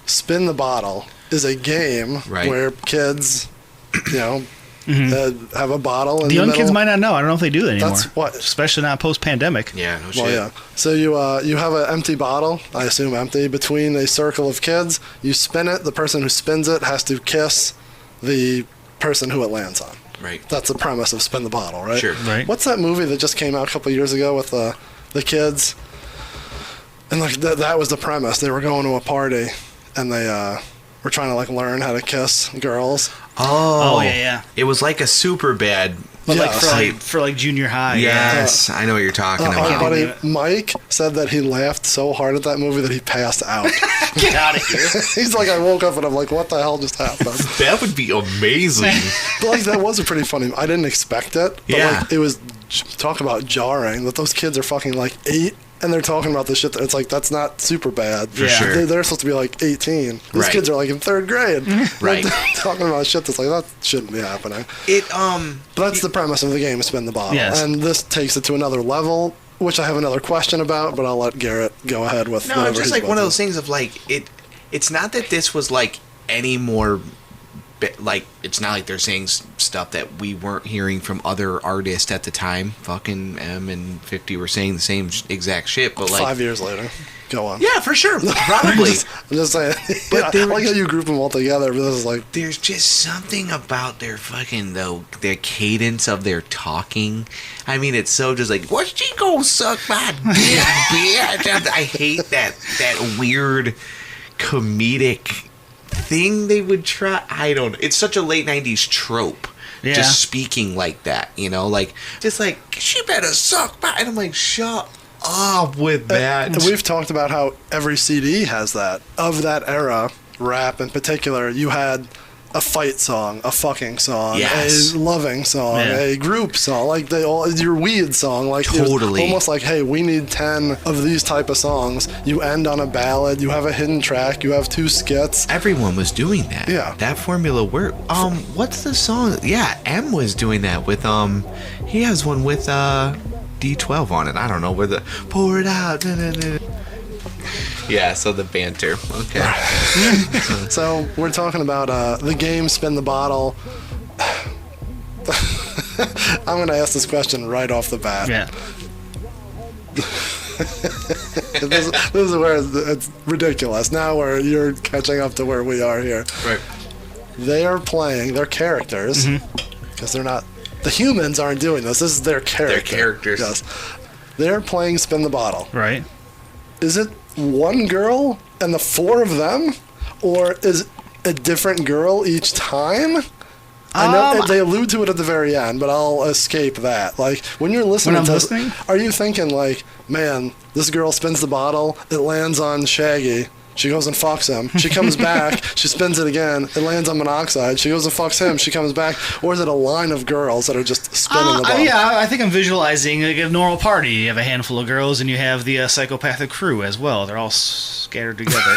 Spin the Bottle is a game Right. where kids, have a bottle in The the young middle. kids might not know. I don't know if they do that anymore. That's what. Especially not post-pandemic. Yeah, no shit. Well, yeah. So you have an empty bottle, I assume empty, between a circle of kids. You spin it. The person who spins it has to kiss the person who it lands on. Right. That's the premise of Spin the Bottle, right? Sure. Right. What's that movie that just came out a couple years ago with the kids? And like that was the premise. They were going to a party, and they were trying to like learn how to kiss girls. Oh, yeah. It was like a super bad. But like Yes. for junior high. Yes, I know what you're talking Our about. buddy Mike said that he laughed so hard at that movie that he passed out. Get out of here. He's like, I woke up and I'm like, what the hell just happened? That would be amazing. But like that was a pretty funny. I didn't expect it. But Yeah. like it was talk about jarring that those kids are fucking like 8 and they're talking about this shit. It's like that's not super bad. For sure. They're supposed to be like 18. These Right. kids are like in 3rd grade. Right. They're talking about shit that's like that shouldn't be happening. But that's the premise of the game, Spin the Bottle. Yes. And this takes it to another level, which I have another question about, but I'll let Garrett go ahead with No, whatever it's just he's like about one of to. those things of like it's not that this was like any more like it's not like they're saying stuff that we weren't hearing from other artists at the time. Fucking M and 50 were saying the same exact shit, but like 5 years later. Go on. yeah, for sure, probably. I'm just saying. But Yeah, they I were like how just- you group them all together, but this is like There's just something about their fucking their cadence of their talking. I mean, it's so just like, what's she gonna suck my dick, bitch? I hate that weird comedic thing they would try. I don't. It's such a late '90s trope. Yeah. Just speaking like that, like just like she better suck my. And I'm like, shut up with that. And we've talked about how every CD has that. Of that era, rap in particular, you had a fight song, a fucking song, Yes. a loving song, Yeah. a group song, like your weed song, like it was Totally. almost like, hey, we need 10 of these type of songs. You end on a ballad, you have a hidden track, you have 2 skits. Everyone was doing that. Yeah. That formula worked. What's the song? Yeah, M was doing that with he has one with D12 on it. I don't know where the pour it out. Yeah, so the banter. Okay. So we're talking about the game Spin the Bottle. I'm going to ask this question right off the bat. Yeah. This is where it's ridiculous. Now where you're catching up to where we are here. Right. They are playing their characters because they're not. The humans aren't doing this. This is their character. Their characters. Yes. They're playing Spin the Bottle. Right. Is it one girl and the 4 of them, or is it a different girl each time? I know they allude to it at the very end, but I'll escape that. Like when you're listening When I'm to listening? are you thinking like, man, this girl spins the bottle, it lands on Shaggy, she goes and fucks him, she comes back, she spins it again, it lands on Monoxide, she goes and fucks him, she comes back, or is it a line of girls that are just spinning the bottle? Yeah, I think I'm visualizing like a normal party. You have a handful of girls, and you have the psychopathic crew as well. They're all scattered together.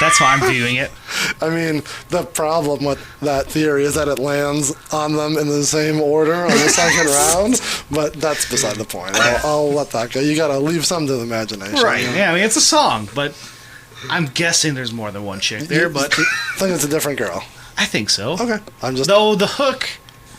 That's how I'm viewing it. I mean, the problem with that theory is that it lands on them in the same order on the second round, but that's beside the point. I'll let that go. You gotta leave some to the imagination. Right. you know? Yeah, I mean, it's a song, but I'm guessing there's more than one chick there, but I think it's a different girl. I think so. Okay. I'm just Though the hook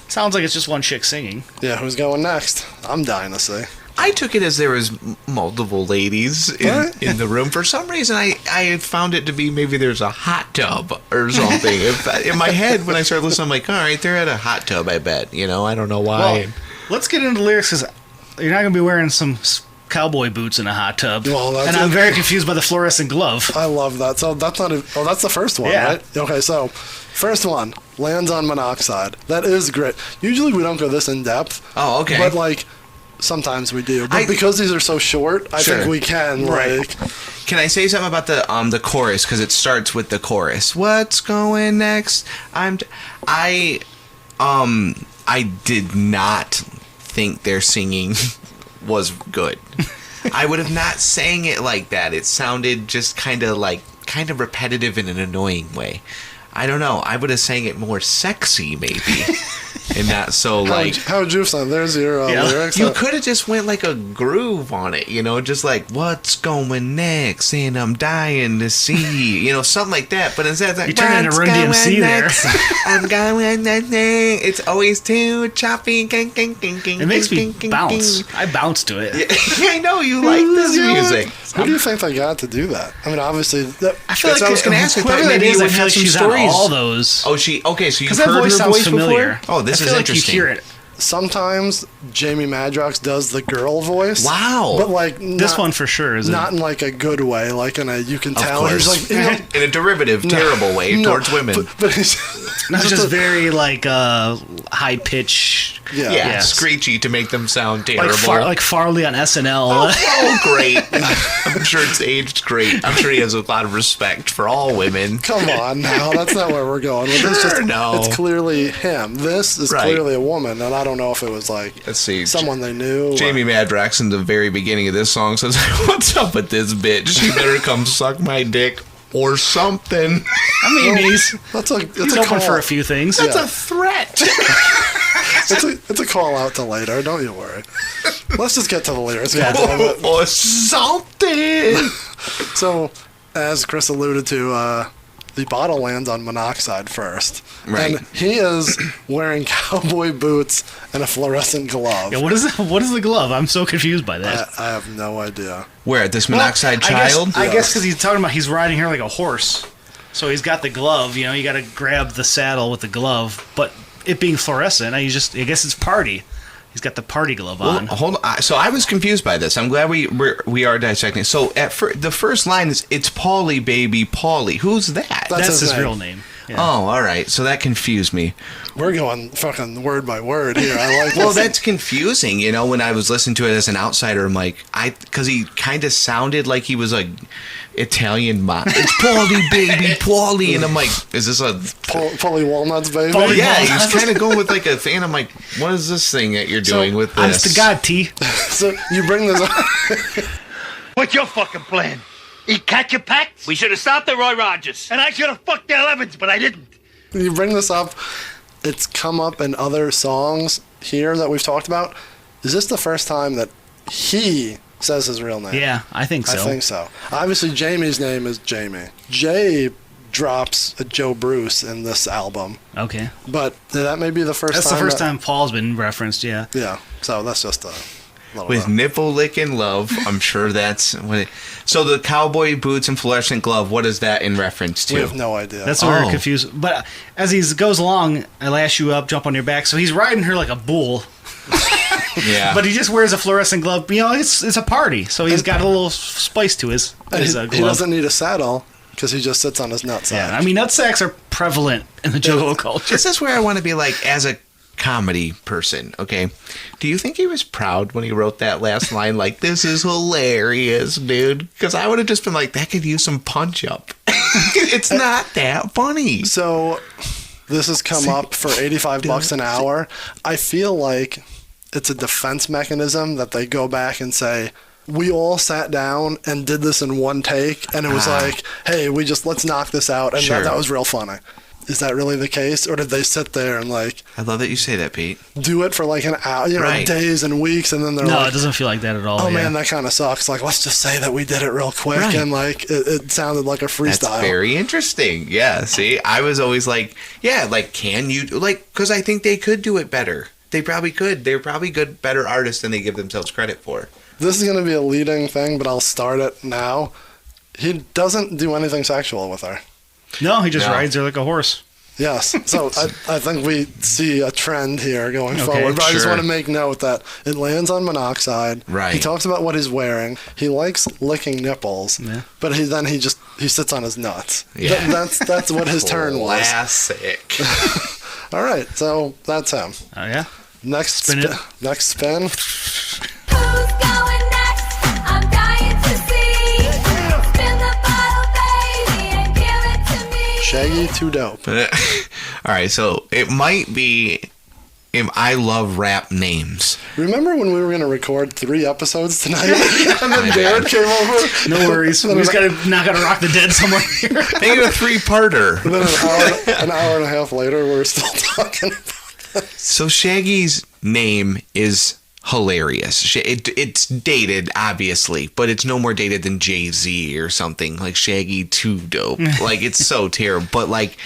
Sounds like it's just one chick singing. Yeah, who's going next? I'm dying to see. I took it as there was multiple ladies in the room. For some reason, I found it to be maybe there's a hot tub or something. In my head, when I started listening, I'm like, all right, they're at a hot tub, I bet. You know, I don't know why. Well, let's get into the lyrics, because you're not going to be wearing some cowboy boots in a hot tub. Well, and I'm very confused by the fluorescent glove. I love that. So that's not that's the first one, Yeah. right? Okay, so first one lands on monoxide. That is great. Usually we don't go this in depth. Oh, okay. But like sometimes we do. But because these are so short, I think we can. Right. Like, can I say something about the chorus? Because it starts with the chorus. What's going next? I did not think their singing was good. I would have not sang it like that. It sounded just kind of repetitive in an annoying way. I don't know. I would have sang it more sexy, maybe, and not so like. How would you sound? There's your lyrics. You could have just went like a groove on it, you know, just like what's going next, and I'm dying to see, you know, something like that. But instead, it's like you turn into Run DMC there. I'm going next. It's always too choppy. It makes me bounce. I bounce to it. Yeah, I know you like this music. Who do you think they got to do that? I mean, obviously, I feel like I was going to ask. Whoever that is, I feel like she's on all those. Oh, okay. So you because heard that voice her sounds voice familiar. Before? Oh, this is interesting. Like you hear it. Sometimes Jamie Madrox does the girl voice. Wow. But like this one for sure is not in like a good way, like in a you can tell of course. he's like in a derivative, terrible way towards women. But he's not just very like high pitch. Yeah, screechy to make them sound terrible. Like Farley on SNL. Oh, great. I'm sure it's aged great. I'm sure he has a lot of respect for all women. Come on now, that's not where we're going with this. It's clearly him. This is clearly a woman, and I don't know if it was like let's see, someone they knew. Jamie Madrox in the very beginning of this song says, "What's up with this bitch? She better come suck my dick or something." I mean, he's open for a few things. That's a threat. It's a call out to later. Don't you worry. Let's just get to the lyrics. Or something. So, as Chris alluded to, the bottle lands on monoxide first. Right. And he is wearing cowboy boots and a fluorescent glove. Yeah, what is the glove? I'm so confused by that. I have no idea. Where? This monoxide child? I guess because he's talking about he's riding here like a horse. So he's got the glove, you know, you got to grab the saddle with the glove. But it being fluorescent, I guess it's party. He's got the party glove on. Well, hold on. So I was confused by this. I'm glad we are dissecting. So the first line is, "It's Paulie, baby, Paulie." Who's that? That's his real name. Yeah. Oh, all right. So that confused me. We're going fucking word by word here. I like Well, this. that's confusing. You know, when I was listening to it as an outsider, I'm like, because he kind of sounded like he was like Italian man. It's Paulie, baby, Paulie. And I'm like, is this a Paulie Walnuts, baby? Yeah, he was kind of going with like a thing. I'm like, what is this thing that you're doing with this? Honest to God, T. So you bring this up. What's your fucking plan? Eat ketchup packs? We should have stopped at Roy Rogers. And I should have fucked the 11s, but I didn't. You bring this up. It's come up in other songs here that we've talked about. Is this the first time that he says his real name? Yeah, I think so. I think so. Obviously, Jamie's name is Jamie. Jay drops a Joe Bruce in this album. Okay. But that may be the first time. That's the first time Paul's been referenced, yeah. Yeah, so that's just a little with nipple licking love. I'm sure that's what it. So the cowboy boots and fluorescent glove, what is that in reference to? We have no idea. That's where we're confused. But as he goes along, I lash you up, jump on your back. So he's riding her like a bull. Yeah. But he just wears a fluorescent glove. You know, it's a party. So he's got a little spice to his glove. He doesn't need a saddle because he just sits on his nutsack. Yeah, I mean, nutsacks are prevalent in the Juggalo culture. This is where I want to be like, as a comedy person, okay? Do you think he was proud when he wrote that last line? Like, this is hilarious, dude. Because I would have just been like, that could use some punch up. It's not that funny. So this has come up for $85 an hour. I feel like it's a defense mechanism that they go back and say, we all sat down and did this in one take, and it was like, hey, let's knock this out, and that was real funny. is that really the case? Or did they sit there and like I love that you say that, Pete. do it for like an hour, Right. days and weeks, and then they're No, like, it doesn't feel like that at all. oh yeah. man, that kind of sucks. Like, let's just say that we did it real quick, Right. and like it sounded like a freestyle. That's very interesting. Yeah, see, I was always like, yeah, like, can you, like, because I think they could do it better. They probably could. They're probably better artists than they give themselves credit for. This is going to be a leading thing, but I'll start it now. He doesn't do anything sexual with her. No, he just No. rides her like a horse. Yes. So I think we see a trend here going Okay, forward. But I just sure. want to make note that it lands on monoxide. Right. He talks about what he's wearing. He likes licking nipples. Yeah. But he sits on his nuts. Yeah. That's what his turn was. Classic. All right. So that's him. Oh, yeah? Next Spin it. Next spin. Who's going next? I'm dying to see. Spin the bottle, baby, and give it to me. Shaggy Too Dope. All right, so it might be. I love rap names. Remember when we were going to record 3 episodes tonight? And then Garrett came over? No worries. We just got to knock out a Rock the Dead somewhere here. Make it a 3-parter. And then an hour and a half later, we're still talking about this. So Shaggy's name is hilarious. It's dated, obviously, but it's no more dated than Jay-Z or something. Like Shaggy Too Dope. Like, it's so terrible. But, like,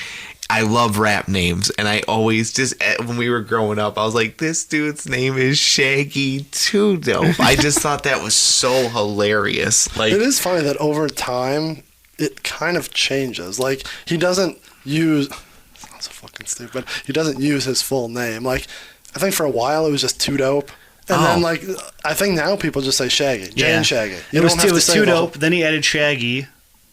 I love rap names, and I always just, when we were growing up, I was like, this dude's name is Shaggy Too Dope. I just thought that was so hilarious. Like, It is funny that over time, it kind of changes. Like, he doesn't use... Sounds so fucking stupid. He doesn't use his full name. Like, I think for a while it was just Too Dope. And then, like, I think now people just say Shaggy. Jay and Shaggy. It was say Too the whole- Dope, then he added Shaggy,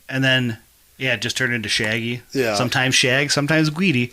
and then, yeah, it just turned into Shaggy. Yeah. Sometimes Shag, sometimes Guidi.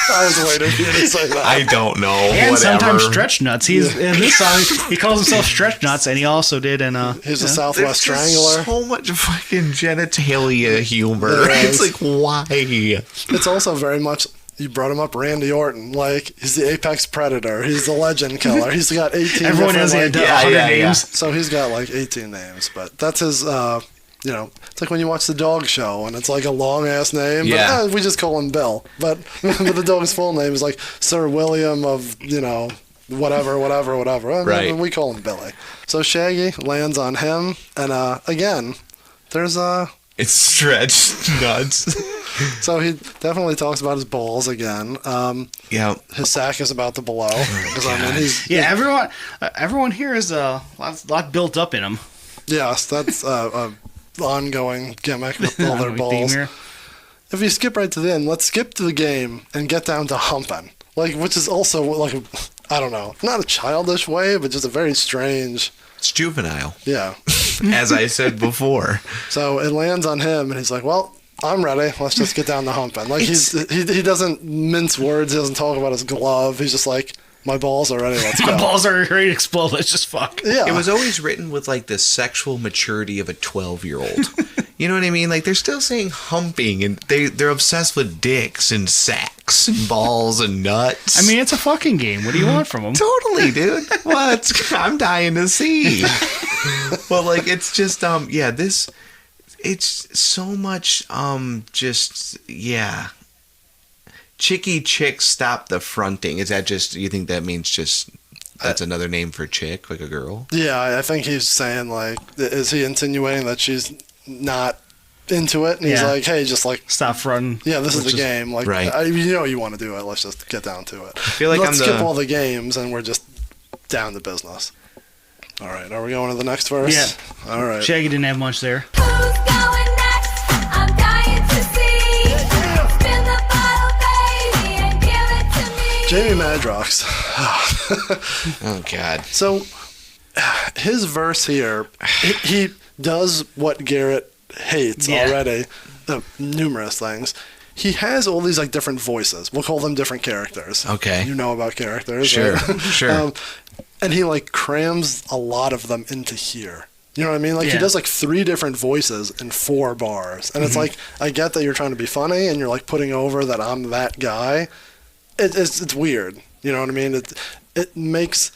I was waiting for you to say that. I don't know. And whatever. sometimes Stretch Nuts. He's in this song. He calls himself Stretch Nuts, and he also did in He's a There's Southwest Strangler. so much fucking genitalia humor. There It's is. like, why? It's also very much... You brought him up, Randy Orton. Like, he's the apex predator. He's the legend killer. He's got 18 Everyone has different, the like, 100 names. So he's got like 18 names, but that's his, it's like when you watch the dog show and it's like a long ass name, Yeah. but we just call him Bill. But the dog's full name is like Sir William of, whatever. Right. And we call him Billy. So Shaggy lands on him, and again, there's It's stretched nuts. so he definitely talks about his balls again. Yeah. His sack is about to blow. 'Cause, I mean, he's, Yeah, everyone here is a lot built up in him. yes, that's a ongoing gimmick with all their Theme balls. here. If you skip right to the end, let's skip to the game and get down to humping. Like, which is also like, I don't know, not a childish way, but just a very strange. It's juvenile, Yeah. as I said before. So it lands on him, and he's like, "Well, I'm ready. Let's just get down to humping." Like he doesn't mince words. He doesn't talk about his glove. He's just like, "My balls are ready. Let's go." My balls are ready to explode. Let's just fuck. Yeah. It was always written with like the sexual maturity of a 12-year-old. You know what I mean? Like, they're still saying humping, and they're obsessed with dicks and sacks and balls and nuts. I mean, it's a fucking game. What do you want from them? Totally, dude. What? I'm dying to see. Well, like, it's just it's so much chicky chick, stop the fronting. Is that just, you think that means just that's another name for chick, like a girl? Yeah, I think he's saying, like, is he insinuating that she's not into it? And he's Yeah. like, hey, just like, Stop fronting. yeah, this is Which the game. Like, Right. you want to do it. Let's just get down to it. I feel like let's I'm skip the- all the games and we're just down to business. All right, are we going to the next verse? Yeah. All right. Shaggy didn't have much there. Who's going next? I'm dying to see. Spin the bottle, baby, and give it to me. Jamie Madrox. Oh, God. So his verse here, he does what Garrett hates Yeah. already, numerous things. He has all these like different voices. We'll call them different characters. Okay. You know about characters, Sure, right? sure. And he like crams a lot of them into here. You know what I mean? Like he Yeah. does like 3 different voices in 4 bars. And it's like, I get that you're trying to be funny and you're like putting over that I'm that guy. It's weird. You know what I mean? It makes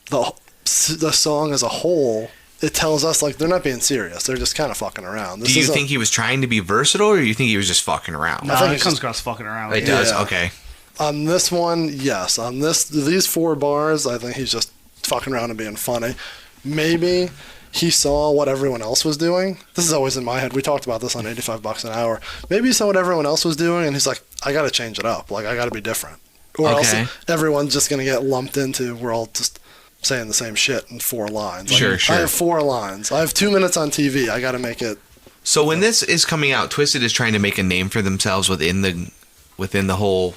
the song as a whole it tells us like they're not being serious. They're just kind of fucking around. Do you think he was trying to be versatile, or you think he was just fucking around? No, it comes across fucking around. It does. Yeah. Okay. On this one, yes. On these 4 bars, I think he's just fucking around and being funny. Maybe he saw what everyone else was doing. This is always in my head. We talked about this on $85 an hour. Maybe he saw what everyone else was doing, and he's like, I got to change it up. Like, I got to be different. Or else everyone's just going to get lumped into, we're all just saying the same shit in 4 lines. Like, Sure. I have 4 lines. I have 2 minutes on TV. I got to make it. So when this is coming out, Twiztid is trying to make a name for themselves within the whole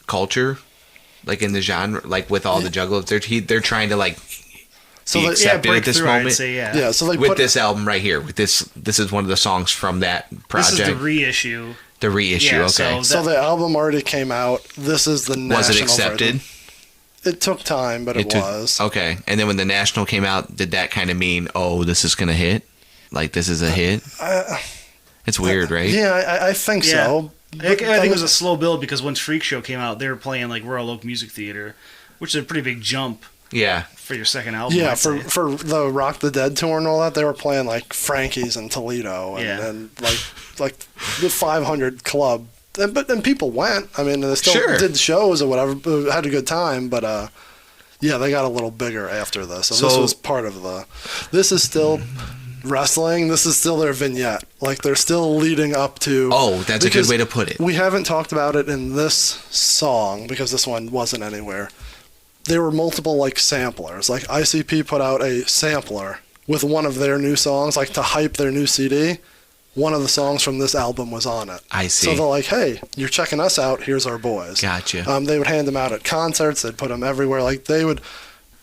culture, like in the genre, like with all the juggalos. They're trying to like be accepted at this moment. I'd say, Yeah, so with this album right here, with this is one of the songs from that project. This is the reissue. The reissue, Yeah, okay. So the album already came out. This is the national Was it accepted? version. It took time, but it was. Okay. And then when the national came out, did that kind of mean, oh, this is going to hit? Like, this is a hit? It's weird, right? Yeah, I think so. I think it was a slow build because once Freak Show came out, they were playing like Royal Oak Music Theater, which is a pretty big jump. Yeah. For your second album. Yeah, for the Rock the Dead tour and all that, they were playing like Frankie's in Toledo and like the 500 club. And people went. I mean, they still did shows or whatever, had a good time, but yeah, they got a little bigger after this. So this was part of this is still wrestling. This is still their vignette. Like, they're still leading up to. Oh, that's a good way to put it. We haven't talked about it in this song because this one wasn't anywhere. There were multiple like samplers. Like ICP put out a sampler with one of their new songs, like to hype their new CD. One of the songs from this album was on it. I see. So they're like, hey, you're checking us out. Here's our boys. Gotcha. They would hand them out at concerts. They'd put them everywhere. Like they would.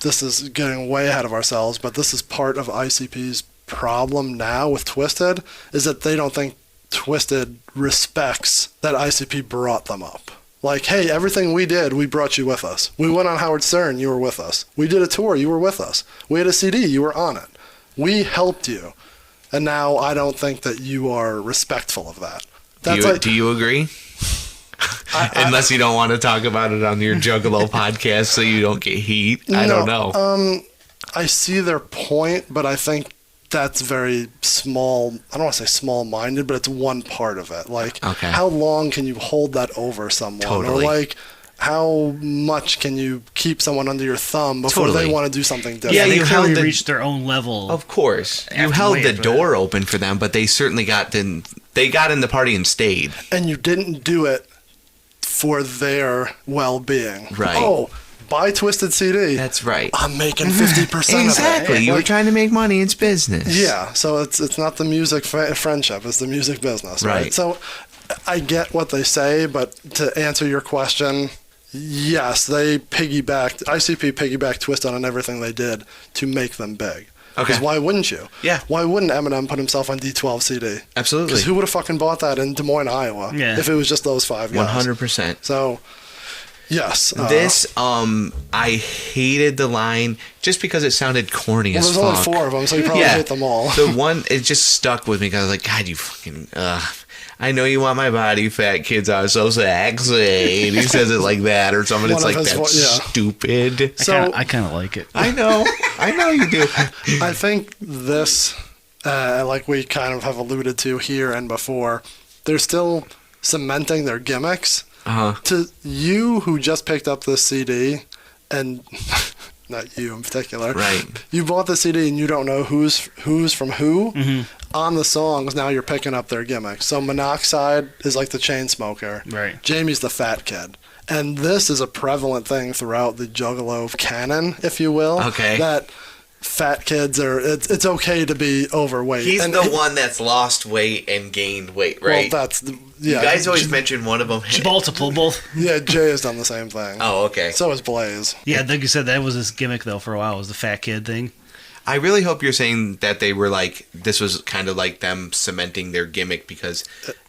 This is getting way ahead of ourselves, but this is part of ICP's problem now with Twiztid is that they don't think Twiztid respects that ICP brought them up. Like, hey, everything we did, we brought you with us. We went on Howard Stern, you were with us. We did a tour, you were with us. We had a CD, you were on it. We helped you. And now I don't think that you are respectful of that. Do you agree? Unless you don't want to talk about it on your Juggalo podcast so you don't get heat. I don't know. I see their point, but I think that's very small. I don't want to say small-minded, but it's one part of it. Like, how long can you hold that over someone? Totally. Or like, how much can you keep someone under your thumb before they want to do something different? Yeah, they clearly reached their own level. Of course. You held the door open for them, but they certainly got in the party and stayed. And you didn't do it for their well-being. Right. Oh, buy Twiztid CD. That's right. I'm making 50% Exactly. of it. You were trying to make money. It's business. Yeah. So it's not the music friendship. It's the music business. Right. So I get what they say, but to answer your question, yes, ICP piggybacked Twiztid on everything they did to make them big. Because why wouldn't you? Yeah. Why wouldn't Eminem put himself on D12 CD? Absolutely. Because who would have fucking bought that in Des Moines, Iowa? Yeah. If it was just those 5 guys. 100%. So, yes. This, I hated the line just because it sounded corny as fuck. There's only 4 of them, so you probably hate them all. The one, it just stuck with me because I was like, God, you fucking, I know you want my body, fat kids are so sexy. And he says it like that or something. It's like, that's stupid. So I kind of like it. I know you do. I think this, like we kind of have alluded to here and before, they're still cementing their gimmicks. To you who just picked up this CD, and not you in particular, right? You bought the CD and you don't know who's from who on the songs. Now you're picking up their gimmicks. So Monoxide is like the chain smoker, right? Jamie's the fat kid, and this is a prevalent thing throughout the Juggalo canon, if you will. Okay. That fat kids are. It's okay to be overweight. He's the one that's lost weight and gained weight, right? Well, you guys always mention one of them. Both. Yeah, Jay has done the same thing. Oh, okay. So has Blaze. Yeah, like you said, that was his gimmick though for a while. Was the fat kid thing. I really hope you're saying that they were like, this was kind of like them cementing their gimmick because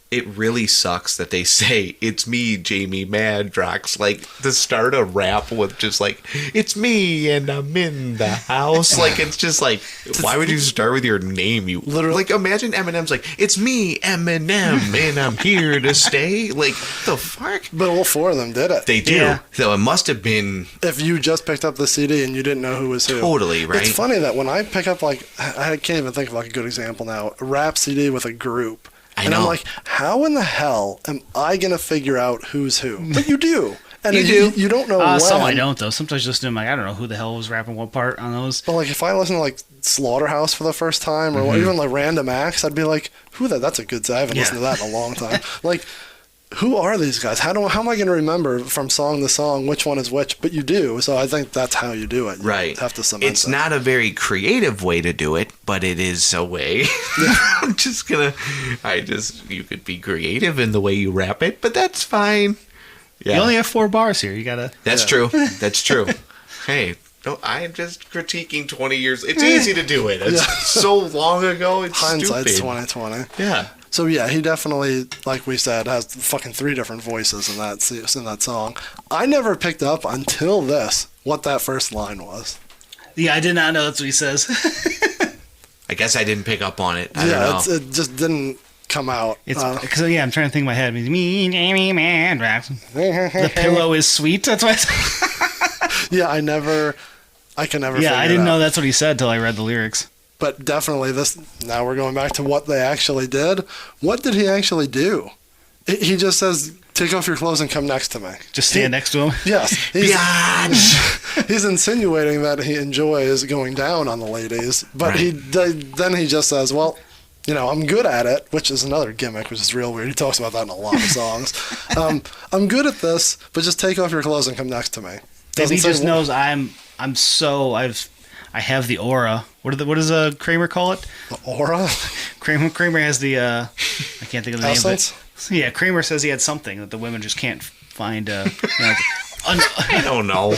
it really sucks that they say, it's me, Jamie Madrox. Like, to start a rap with just like, it's me and I'm in the house. Like, it's just like, why would you start with your name? You literally, like, imagine Eminem's like, it's me, Eminem, and I'm here to stay. Like, the fuck? But all four of them did it. They do. Yeah. So it must have been... If you just picked up the CD and you didn't know who was who. Totally, right? It's funny that when I pick up, like, I can't even think of, like, a good example now, a rap CD with a group. And I'm like, how in the hell am I going to figure out who's who? But you do. And you don't know when. Some I don't, though. Sometimes just I'm like, I don't know who the hell was rapping what part on those. But, like, if I listen to, like, Slaughterhouse for the first time or even, like, Random Acts, I'd be like, who that? That's a good song. I haven't listened to that in a long time. Like, who are these guys? How am I going to remember from song to song which one is which? But you do, so I think that's how you do it. You have to cement It's it. not a very creative way to do it, but it is a way. I'm just gonna... You could be creative in the way you rap it, but that's fine. Yeah. You only have 4 bars here. You gotta... That's true. That's true. Hey, no, I'm just critiquing 20 years. It's easy to do it. It's so long ago, it's Hindsight's stupid. 20/20. Yeah. So yeah, he definitely, like we said, has fucking 3 different voices in that song. I never picked up until this what that first line was. Yeah, I did not know that's what he says. I guess I didn't pick up on it. I don't know. It just didn't come out. It's because I'm trying to think in my head. Me, Jamie, man, the pillow is sweet. That's what. Yeah, I can never. Yeah, I didn't know that's what he said till I read the lyrics. But definitely now we're going back to what they actually did. What did he actually do? He just says, take off your clothes and come next to me. Just stand next to him? Yes. He's insinuating that he enjoys going down on the ladies. But then he just says, well, you know, I'm good at it, which is another gimmick, which is real weird. He talks about that in a lot of songs. I'm good at this, but just take off your clothes and come next to me. Maybe he just knows I have the aura. What does Kramer call it? The aura? Kramer has the I can't think of the Essence? name of it. Yeah, Kramer says he had something that the women just can't find. I don't know.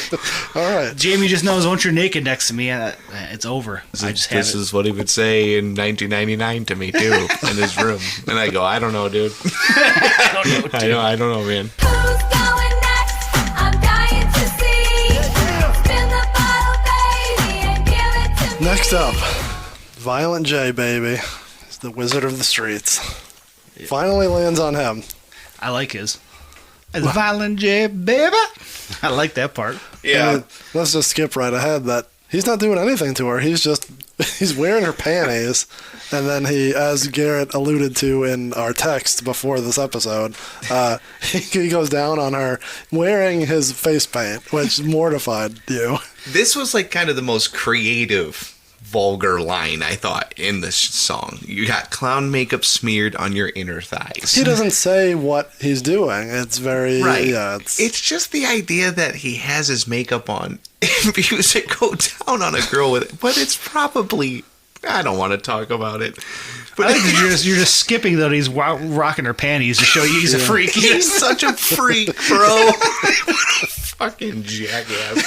All right. Jamie just knows once you're naked next to me, it's over. This is what he would say in 1999 to me too, in his room, and I go, I don't know, dude. I don't know, man. Who's going next? I'm dying to see. Spin the bottle, baby, and give it to me. Next up, Violent J, baby. He's the Wizard of the Streets. Finally lands on him. I like his. Violent J, baby. I like that part. Yeah. And let's just skip right ahead that he's not doing anything to her. He's wearing her panties. And then he, as Garrett alluded to in our text before this episode, he goes down on her wearing his face paint, which mortified you. This was like kind of the most creative vulgar line, I thought, in this song. You got clown makeup smeared on your inner thighs. He doesn't say what he's doing. It's very... Right. Yeah, it's just the idea that he has his makeup on if he was to go down on a girl with it. But it's probably... I don't want to talk about it. But I think you're just skipping that he's rocking her panties to show you he's a freak. He's such a freak, bro. Fucking jackass.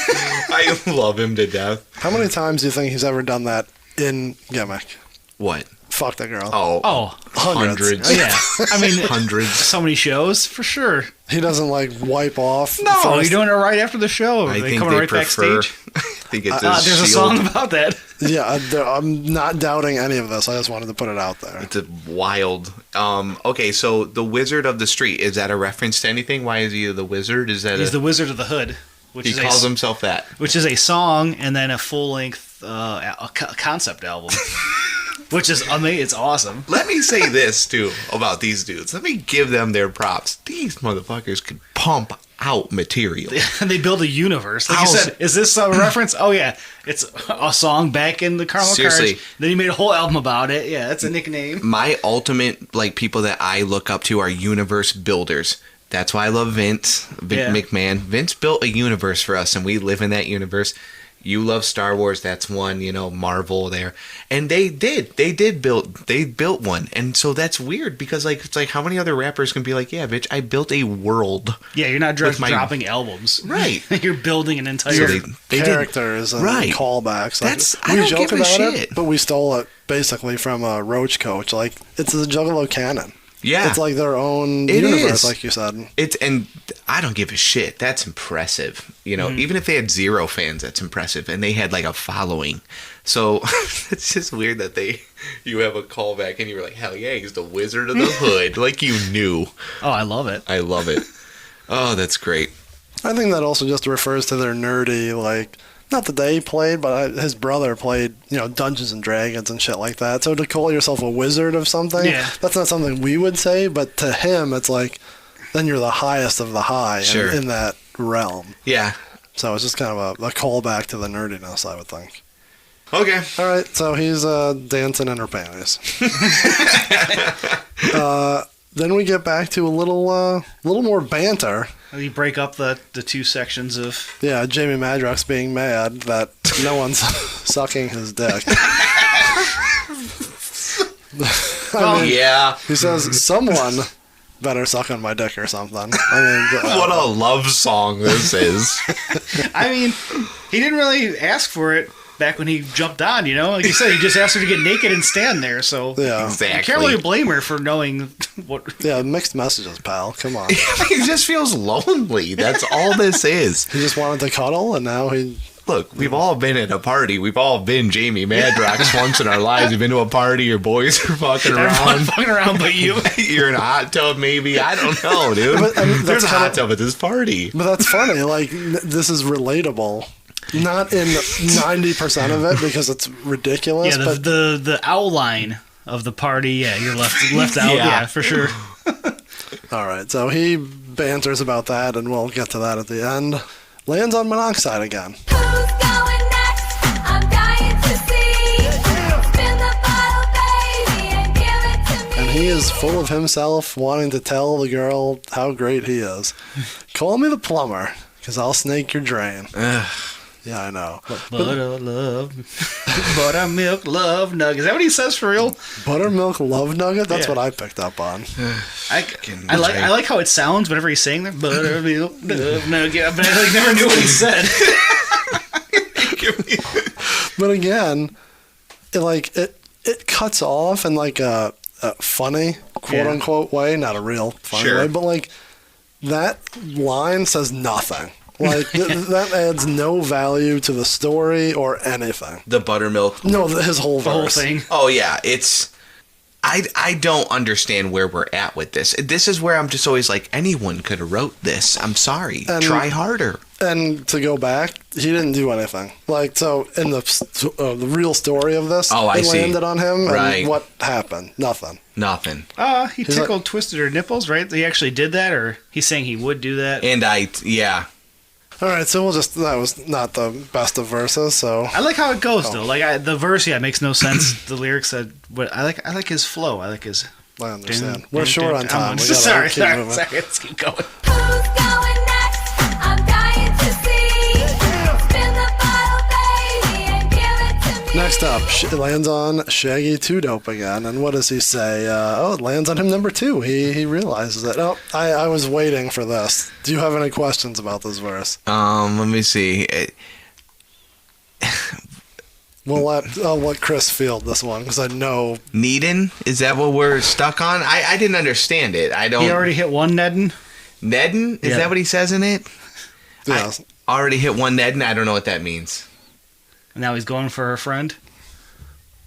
I love him to death. How many times do you think he's ever done that in gimmick? What? Fuck that girl. Oh, hundreds. Oh, yeah. I mean, hundreds. So many shows, for sure. He doesn't like wipe off. No, he's doing it right after the show. I think coming they right prefer. backstage. I think it's There's a song about that. Yeah, I'm not doubting any of this. I just wanted to put it out there. It's a wild. Okay, so the Wizard of the Street, is that a reference to anything? Why is he the wizard? Is that he's the Wizard of the Hood? Which he calls himself that. Which is a song and then a full length concept album. Which is amazing. It's awesome. Let me say this, too, about these dudes. Let me give them their props. These motherfuckers could pump out material. And they build a universe. Like you said, is this a reference? Oh, yeah. It's a song back in the Carmel Seriously. Carnage. Then he made a whole album about it. Yeah, that's a nickname. My ultimate, people that I look up to are universe builders. That's why I love Vince McMahon. Vince built a universe for us, and we live in that universe. You love Star Wars, that's one, Marvel there. And they built one. And so that's weird because it's like how many other rappers can be like, yeah, bitch, I built a world. Yeah, you're not just dropping albums. Right. You're building an entire characters and callbacks. I don't give a shit. But we stole it basically from Roach Coach. Like, it's the Juggalo canon. Yeah. It's like their own It universe, is. like you said. And I don't give a shit. That's impressive. You know, even if they had 0 fans, that's impressive. And they had like a following. So it's just weird that you have a callback and you were like, hell yeah, he's the Wizard of the Hood. Like you knew. Oh, I love it. I love it. Oh, that's great. I think that also just refers to their nerdy, like, not that they played, but his brother played, Dungeons and Dragons and shit like that. So to call yourself a wizard of something, that's not something we would say, but to him, it's like, then you're the highest of the high in that realm. Yeah. So it's just kind of a callback to the nerdiness, I would think. Okay. All right, so he's dancing in her panties. Then we get back to a little more banter. You break up the 2 sections of... Yeah, Jamie Madrox being mad that no one's sucking his dick. Yeah. He says, someone better suck on my dick or something. What a love song this is. I mean, he didn't really ask for it back when he jumped on, Like you said, he just asked her to get naked and stand there, so... Yeah. Exactly. You can't really blame her for knowing what... Yeah, mixed messages, pal. Come on. He just feels lonely. That's all this is. He just wanted to cuddle, and now he... Look, we've all been at a party. We've all been Jamie Madrox once in our lives. We've been to a party. Your boys are fucking around. Fucking around, but you. You're in a hot tub, maybe. I don't know, dude. But, I mean, There's a hot tub at this party. But that's funny. Like, this is relatable. Not in 90% of it because it's ridiculous. Yeah, but the outline of the party, you're left out, yeah, for sure. All right, so he banters about that, and we'll get to that at the end. Lands on monoxide again. Who's going next? I'm dying to see. Spin the bottle, baby, and give it to me. And he is full of himself, wanting to tell the girl how great he is. Call me the plumber, because I'll snake your drain. Yeah, I know. Buttermilk love nugget. Is that what he says for real? Buttermilk love nugget? That's what I picked up on. I like how it sounds whenever he's saying that. Buttermilk love nugget. But I never knew what he said. But again, it cuts off in like a funny, quote unquote way. Not a real funny way, but like that line says nothing. Like, that adds no value to the story or anything. The buttermilk. No, his whole verse. Whole thing. Oh, yeah. I don't understand where we're at with this. This is where I'm just always like, anyone could have wrote this. I'm sorry. Try harder. And to go back, he didn't do anything. Like, so in the real story of this, it landed on him. Right. And what happened? Nothing. He tickled Twiztid her nipples, right? He actually did that, or he's saying he would do that? And yeah. All right, so that was not the best of verses, so... I like how it goes, though. Like, the verse, makes no sense. The lyrics, but I like his flow. I like his... I understand. We're short on time. Sorry, let's keep going. Who's going next? I'm dying to see. Spin the bottle, baby, and give it to me. Next up, it lands on Shaggy 2 Dope again, and what does he say? It lands on him number 2. He realizes it. Oh, I was waiting for this. Do you have any questions about this verse? Let me see. I'll let Chris field this one, because I know... Needin'? Is that what we're stuck on? I didn't understand it. I don't... He already hit one Neddin? Neddin? Is that what he says in it? Yeah. I already hit one Neddin? I don't know what that means. Now he's going for her friend?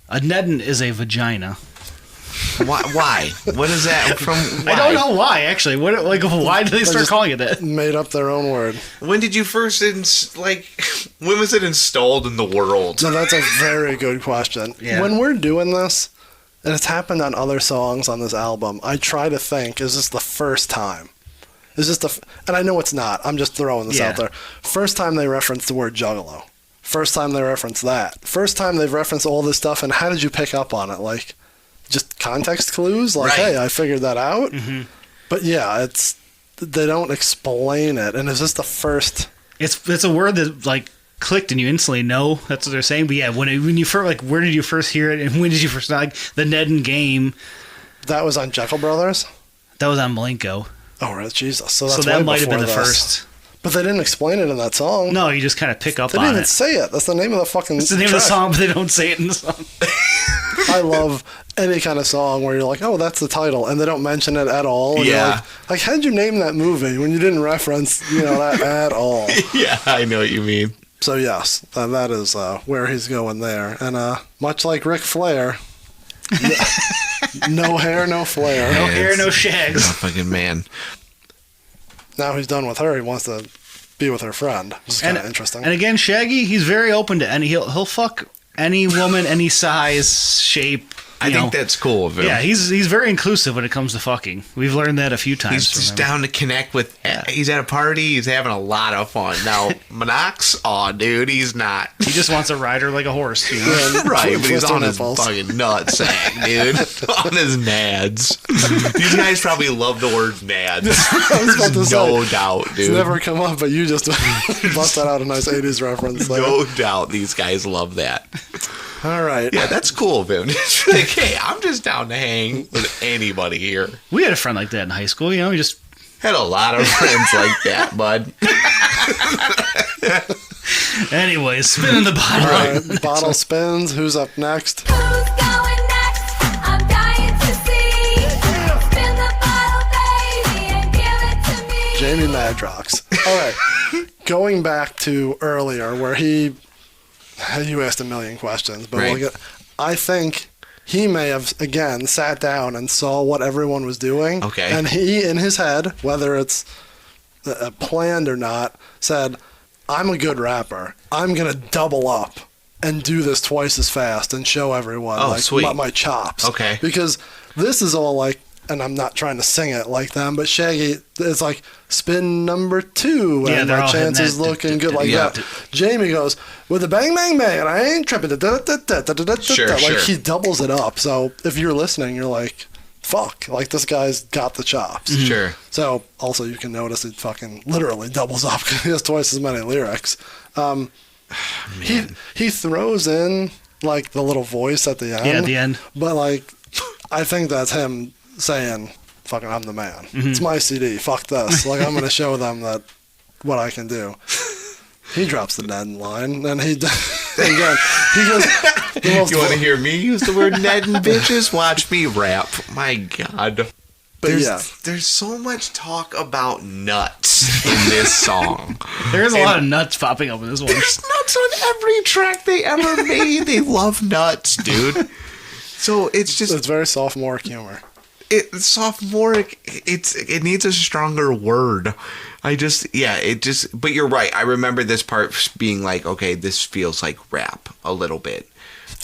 A Neddin is a vagina. Why? What is that from? Why? I don't know why, actually. Why did they start calling it that? Made up their own word. When did you first, when was it installed in the world? No, that's a very good question. Yeah. When we're doing this, and it's happened on other songs on this album, I try to think, is this the first time? Is this and I know it's not. I'm just throwing this out there. First time they referenced the word juggalo. First time they referenced that. First time they've referenced all this stuff, and how did you pick up on it? Like, just context clues? Like, hey, I figured that out? Mm-hmm. But yeah, they don't explain it. And is this the first... It's a word that, like, clicked and you instantly know that's what they're saying. But yeah, when you first, like, where did you first hear it, and when did you first, like, the Ned and Game? That was on Jekyll Brothers? That was on Malenko. Oh, right, Jesus. So that's that way might have been the this. first. But they didn't explain it in that song. No, you just kind of pick up they on it. They didn't even say it. That's the name of the fucking It's the name of the song, but they don't say it in the song. I love any kind of song where you're like, oh, that's the title, and they don't mention it at all. And Yeah. You're like, how'd you name that movie when you didn't reference, that at all? Yeah, I know what you mean. So yes, that is where he's going there. And much like Ric Flair, no hair, no flair. No hair, no Oh, shags. fucking man. Now he's done with her. He wants to be with her friend, which is kind of interesting. And again, Shaggy, he's very open to any. He'll fuck any woman, any size, shape. I think that's cool of him. Yeah, he's very inclusive when it comes to fucking. We've learned that a few times. He's from just him. down to connect with. He's at a party. He's having a lot of fun. Now, Madrox, dude, he's not. He just wants a rider like a horse. Right, but he's Twisted on his nipples. fucking nutsack, dude. On his nads. These guys probably love the word nads. was about to There's say, no doubt, It's dude. never come up, but you just busted out a nice 80s reference there. No doubt these guys love that. All right. Yeah, that's cool of him. It's like, hey, I'm just down to hang with anybody here. We had a friend like that in high school. We just Had a lot of friends like that, bud. Anyways, spinning the bottle. All right, bottle spins. Who's up next? Who's going next? I'm dying to see. Spin the bottle, baby, and give it to me. Jamie Madrox. All right. Going back to earlier where you asked a million questions, but Right. I think he may have, again, sat down and saw what everyone was doing. Okay. And he, in his head, whether it's planned or not, said, I'm a good rapper. I'm going to double up and do this twice as fast and show everyone sweet. my chops. Okay. Because this is all like, and I'm not trying to sing it like them, but Shaggy, it's like spin number 2, Yeah, and they're my all hitting chances that. looking good like Yeah. that. Jamie goes with a bang bang bang, and I ain't tripping. Sure, Like sure. he doubles it up. So if you're listening, you're like, fuck, like this guy's got the chops. Sure. So also you can notice he fucking literally doubles up because he has twice as many lyrics. He throws in like the little voice at the end. Yeah, at the end. But like, I think that's him saying, "Fucking, I'm the man. It's my CD. Fuck this. Like I'm gonna show them that what I can do." He drops the Ned line, and he goes, the most You want to hear me use the word Ned and bitches? Watch me rap. My God. But There's so much talk about nuts in this song. There's a lot of nuts popping up in this one. There's nuts on every track they ever made. They love nuts, dude. So it's just it's very sophomoric humor. it's sophomoric. It needs a stronger word. But you're right. I remember this part being like, okay, this feels like rap a little bit.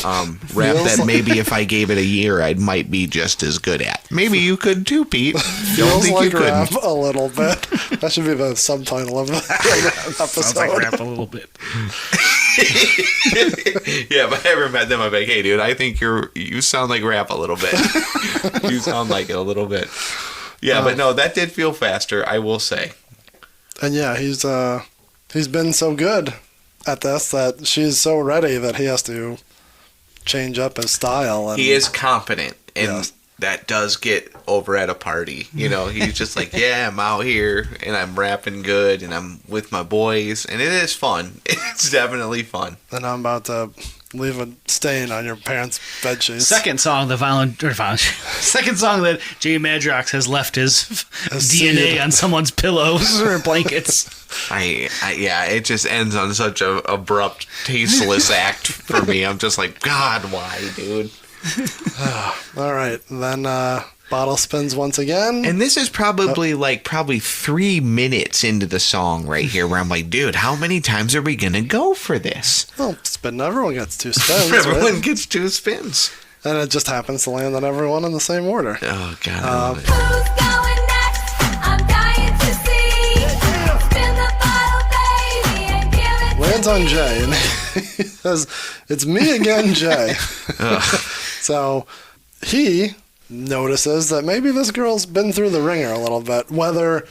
Rap Feels that like- maybe if I gave it a year, I might be just as good at. Maybe you could too, Pete. Don't Feels think like you rap couldn't. a little bit. That should be the subtitle of the episode. Sounds like rap a little bit. Yeah, but I ever met them, I'm like, hey, dude, I think you sound like rap a little bit. You sound like it a little bit. Yeah, but no, that did feel faster, I will say. And yeah, he's been so good at this that she's so ready that he has to change up his style. And He is confident, and Yes. that does get over at a party. You know, he's just like, yeah, I'm out here, and I'm rapping good, and I'm with my boys, and it is fun. It's definitely fun. And I'm about to leave a stain on your parents' bed sheets. Second song, second song that Jamie Madrox has left his DNA seed. on someone's pillows or blankets. Yeah, it just ends on such a abrupt, tasteless act for me. I'm just like, God, why, dude? All right, then bottle spins once again. And this is probably 3 minutes into the song right here where I'm like, dude, how many times are we going to go for this? Well, spin. Everyone gets 2 spins, Everyone right? gets 2 spins. And it just happens to land on everyone in the same order. Oh, God. I love it. Who's going next? I'm dying to see. Spin the bottle, baby, and give it to Lands on Jay, and he says, "It's me again, Jay." So he notices that maybe this girl's been through the ringer a little bit, whether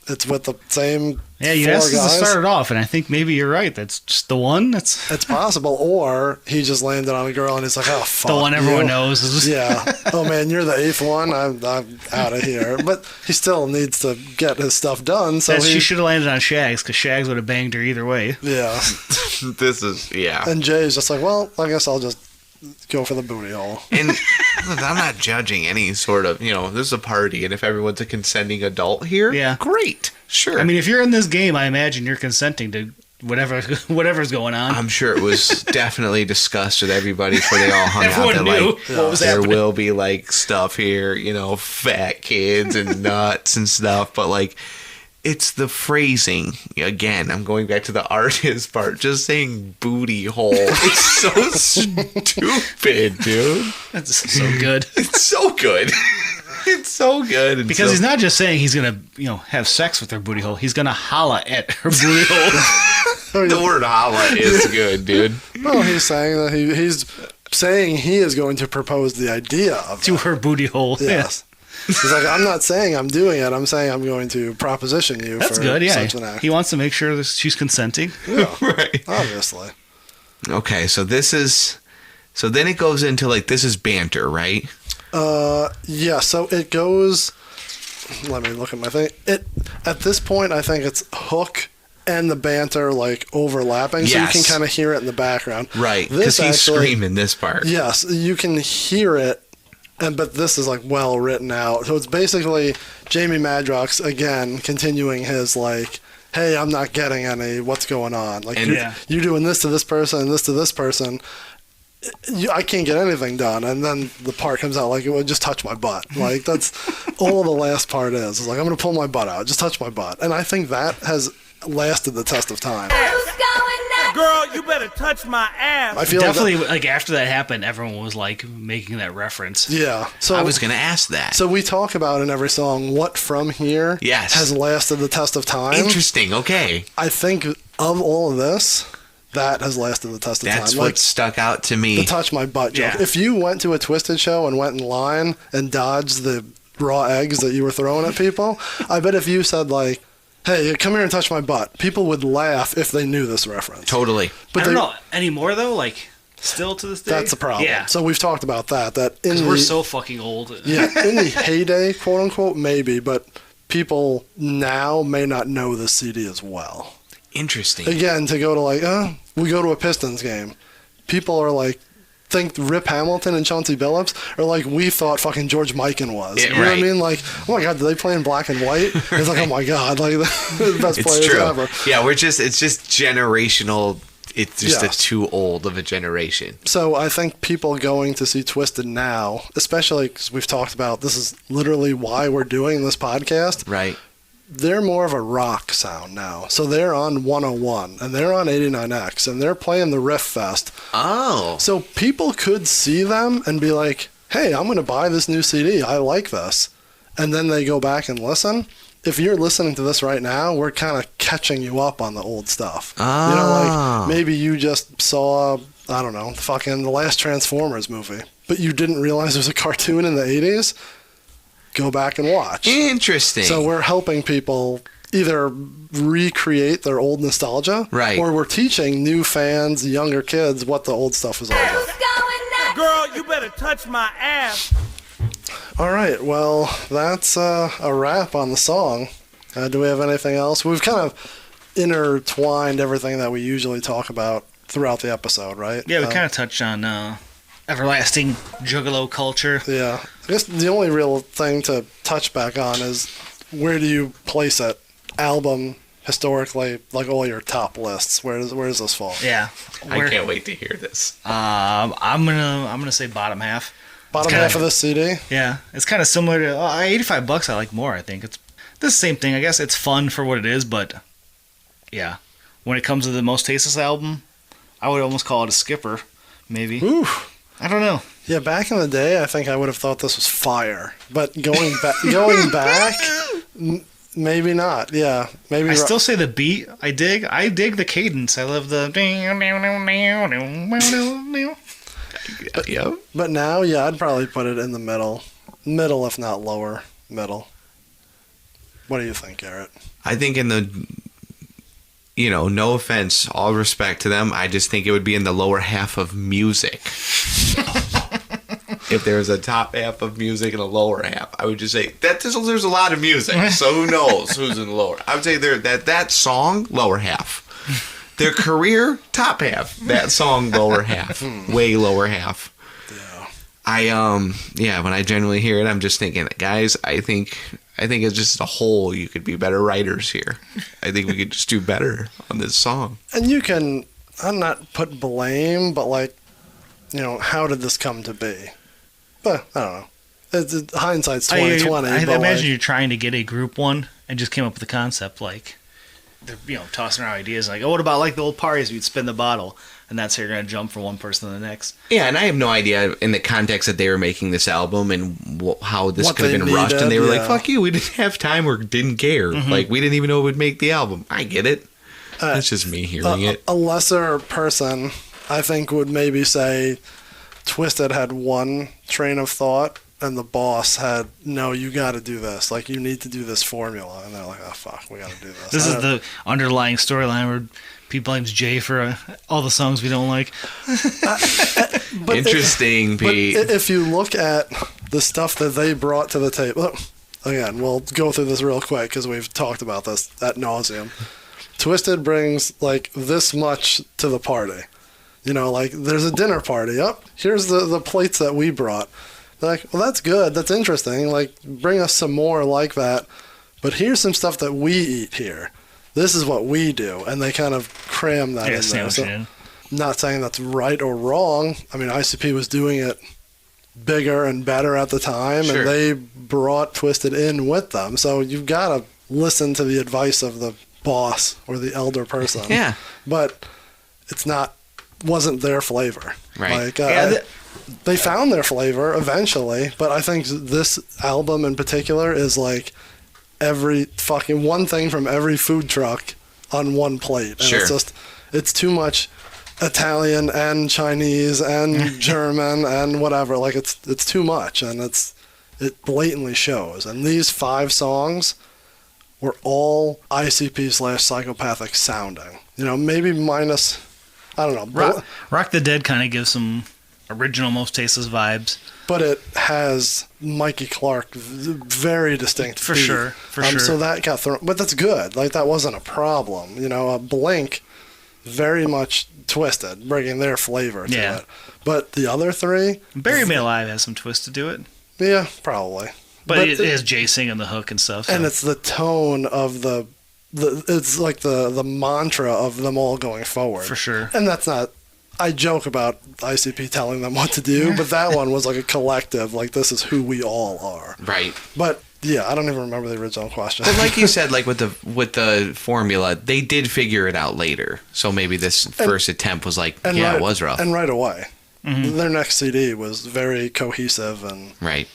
it's with the same Yeah, you 4 asked us guys. to start it off, and I think maybe you're right. That's just the one. That's It's possible, or he just landed on a girl and he's like, "Oh, fuck the one everyone you." knows. Yeah. Oh man, you're the 8th one. I'm out of here. But he still needs to get his stuff done. So She he, should have landed on Shags, because Shags would have banged her either way. yeah. This is, yeah. And Jay's just like, well, I guess I'll just go for the booty hole. And look, I'm not judging any sort of, this is a party, and if everyone's a consenting adult here, Yeah. great, sure. I mean, if you're in this game, I imagine you're consenting to whatever's going on. I'm sure it was definitely discussed with everybody before they all hung Everyone out. They're knew like, what was there happening. will be like stuff here, fat kids and nuts and stuff, but like, it's the phrasing. Again, I'm going back to the artist part. Just saying booty hole. It's so stupid, dude. That's so good. It's so good. It's so good. And Because so, he's not just saying he's gonna, have sex with her booty hole. He's gonna holla at her booty hole. the word holla is good, dude. Well, he's saying that he's saying he is going to propose the idea of To that. her booty hole. Yes. He's like, I'm not saying I'm doing it. I'm saying I'm going to proposition you That's for good, yeah. such an act. He wants to make sure that she's consenting. Yeah, Right. obviously. Okay, so then it goes into like, this is banter, right? Yeah, so it goes. Let me look at my thing. At this point, I think it's hook and the banter like overlapping, so you Yes. can kind of hear it in the background. Right, This because he's actually- screaming this part. Yes, you can hear it, but this is like well written out. So it's basically Jamie Madrox again continuing his like, "Hey, I'm not getting any. What's going on? Like And- you're doing this to this person and this to this person. I can't get anything done." And then the part comes out like, "It would just touch my butt." Like that's all the last part is. It's like, I'm gonna pull my butt out. Just touch my butt. And I think that has lasted the test of time. Who's going next? Girl, you better touch my ass. I feel Definitely, like after that happened, everyone was like making that reference. yeah. So I was going to ask that. So we talk about in every song what from here Yes. has lasted the test of time. Interesting, okay. I think of all of this, that has lasted the test of That's time. what stuck out to me. The touch my butt joke. Yeah. If you went to a Twiztid show and went in line and dodged the raw eggs that you were throwing at people, I bet if you said like, "Hey, come here and touch my butt," people would laugh if they knew this reference. Totally. But I don't they- know anymore though. Like, still to this day, That's the problem. Yeah, So we've talked about that. That in because the, we're so fucking old. yeah, in the heyday, quote unquote, maybe, but people now may not know the CD as well. Interesting. Again, to go to like, we go to a Pistons game. People are like, think Rip Hamilton and Chauncey Billups are like we thought fucking George Mikan was. Yeah, you know what I right. mean? Like, oh my god, do they play in black and white? It's like, oh my god, like the best It's players true. ever. Yeah, it's just generational. It's just Yes. too old of a generation. So I think people going to see Twiztid now, especially because we've talked about this is literally why we're doing this podcast. Right. They're more of a rock sound now. So they're on 101 and they're on 89X and they're playing the Riff Fest. Oh. So people could see them and be like, "Hey, I'm going to buy this new CD. I like this." And then they go back and listen. If you're listening to this right now, we're kind of catching you up on the old stuff. You know, like maybe you just saw, I don't know, fucking the last Transformers movie, but you didn't realize there was a cartoon in the 80s. Go back and watch. Interesting. So we're helping people either recreate their old nostalgia, Right. or we're teaching new fans, younger kids, what the old stuff is all about. Who's going next? Girl, you better touch my ass. All right, well, that's a wrap on the song. Do we have anything else? We've kind of intertwined everything that we usually talk about throughout the episode, right? Yeah, we kind of touched on everlasting Juggalo culture. Yeah. I guess the only real thing to touch back on is where do you place it? Album, historically, like all your top lists. Where does this fall? Yeah, I can't wait to hear this. I'm gonna say bottom half. Bottom kinda- half of this CD? Yeah, it's kind of similar to $85. I like more. I think it's the same thing. I guess it's fun for what it is, but yeah, when it comes to the Most Tasteless album, I would almost call it a skipper, maybe. Ooh. I don't know. Yeah, back in the day, I think I would have thought this was fire. But going back, maybe not. Yeah, maybe. I still say the beat. I dig the cadence. I love the. Yep. But now, yeah, I'd probably put it in the middle, if not lower middle. What do you think, Garrett? I think in the, no offense, all respect to them, I just think it would be in the lower half of music. If there was a top half of music and a lower half, I would just say there's a lot of music, so who knows who's in the lower. I would say that song, lower half. Their career, top half. That song, lower half. Way lower half. When I generally hear it, I'm just thinking, guys, I think it's just a whole, you could be better writers here. I think we could just do better on this song. And you can, I'm not put blame, but like, how did this come to be? But I don't know. Hindsight's 2020. I but imagine you're trying to get a group one and just came up with the concept like they're tossing around ideas like, oh, what about like the old parties we'd spin the bottle, and that's how you're gonna jump from one person to the next. Yeah, and I have no idea in the context that they were making this album and how this What could have they been rushed, needed, and they were like, yeah. "Fuck you, we didn't have time or didn't care. Like we didn't even know it would make the album." I get it. That's just me hearing it. A lesser person, I think, would maybe say Twiztid had one train of thought, and the boss had, no, you got to do this. Like, you need to do this formula. And they're like, oh, fuck, we got to do this. This is the underlying storyline where Pete blames Jay for all the songs we don't like. Interesting, Pete. But if you look at the stuff that they brought to the table, again, we'll go through this real quick because we've talked about this ad nauseum. Twiztid brings, like, this much to the party. Like, there's a dinner party. Oh, here's the plates that we brought. They're like, well, that's good. That's interesting. Like, bring us some more like that. But here's some stuff that we eat here. This is what we do. And they kind of cram that in there. So, not saying that's right or wrong. I mean, ICP was doing it bigger and better at the time. Sure. And they brought Twiztid in with them. So you've got to listen to the advice of the boss or the elder person. Yeah. But wasn't their flavor. Right. Like, they found their flavor eventually, but I think this album in particular is like every fucking one thing from every food truck on one plate. And Sure. It's too much Italian and Chinese and German and whatever. Like, it's too much, and it blatantly shows. And these 5 songs were all ICP/psychopathic sounding. Maybe minus, I don't know. Rock the Dead kind of gives some original Most Tasteless vibes. But it has Mikey Clark, very distinct For beat. sure. So that got thrown. But that's good. Like, that wasn't a problem. Blink, very much Twiztid, bringing their flavor to it. But the other 3... Bury Me Alive has some twist to do it. Yeah, probably. But it has Jay singing the hook and stuff. So. And it's the tone of it's like the mantra of them all going forward. For sure. And that's not... I joke about ICP telling them what to do, but that one was like a collective, like, this is who we all are. Right. But yeah, I don't even remember the original question. But like you said, like with the formula, they did figure it out later. So maybe this first attempt was like, it was rough. And right away. Mm-hmm. Their next CD was very cohesive and... Right.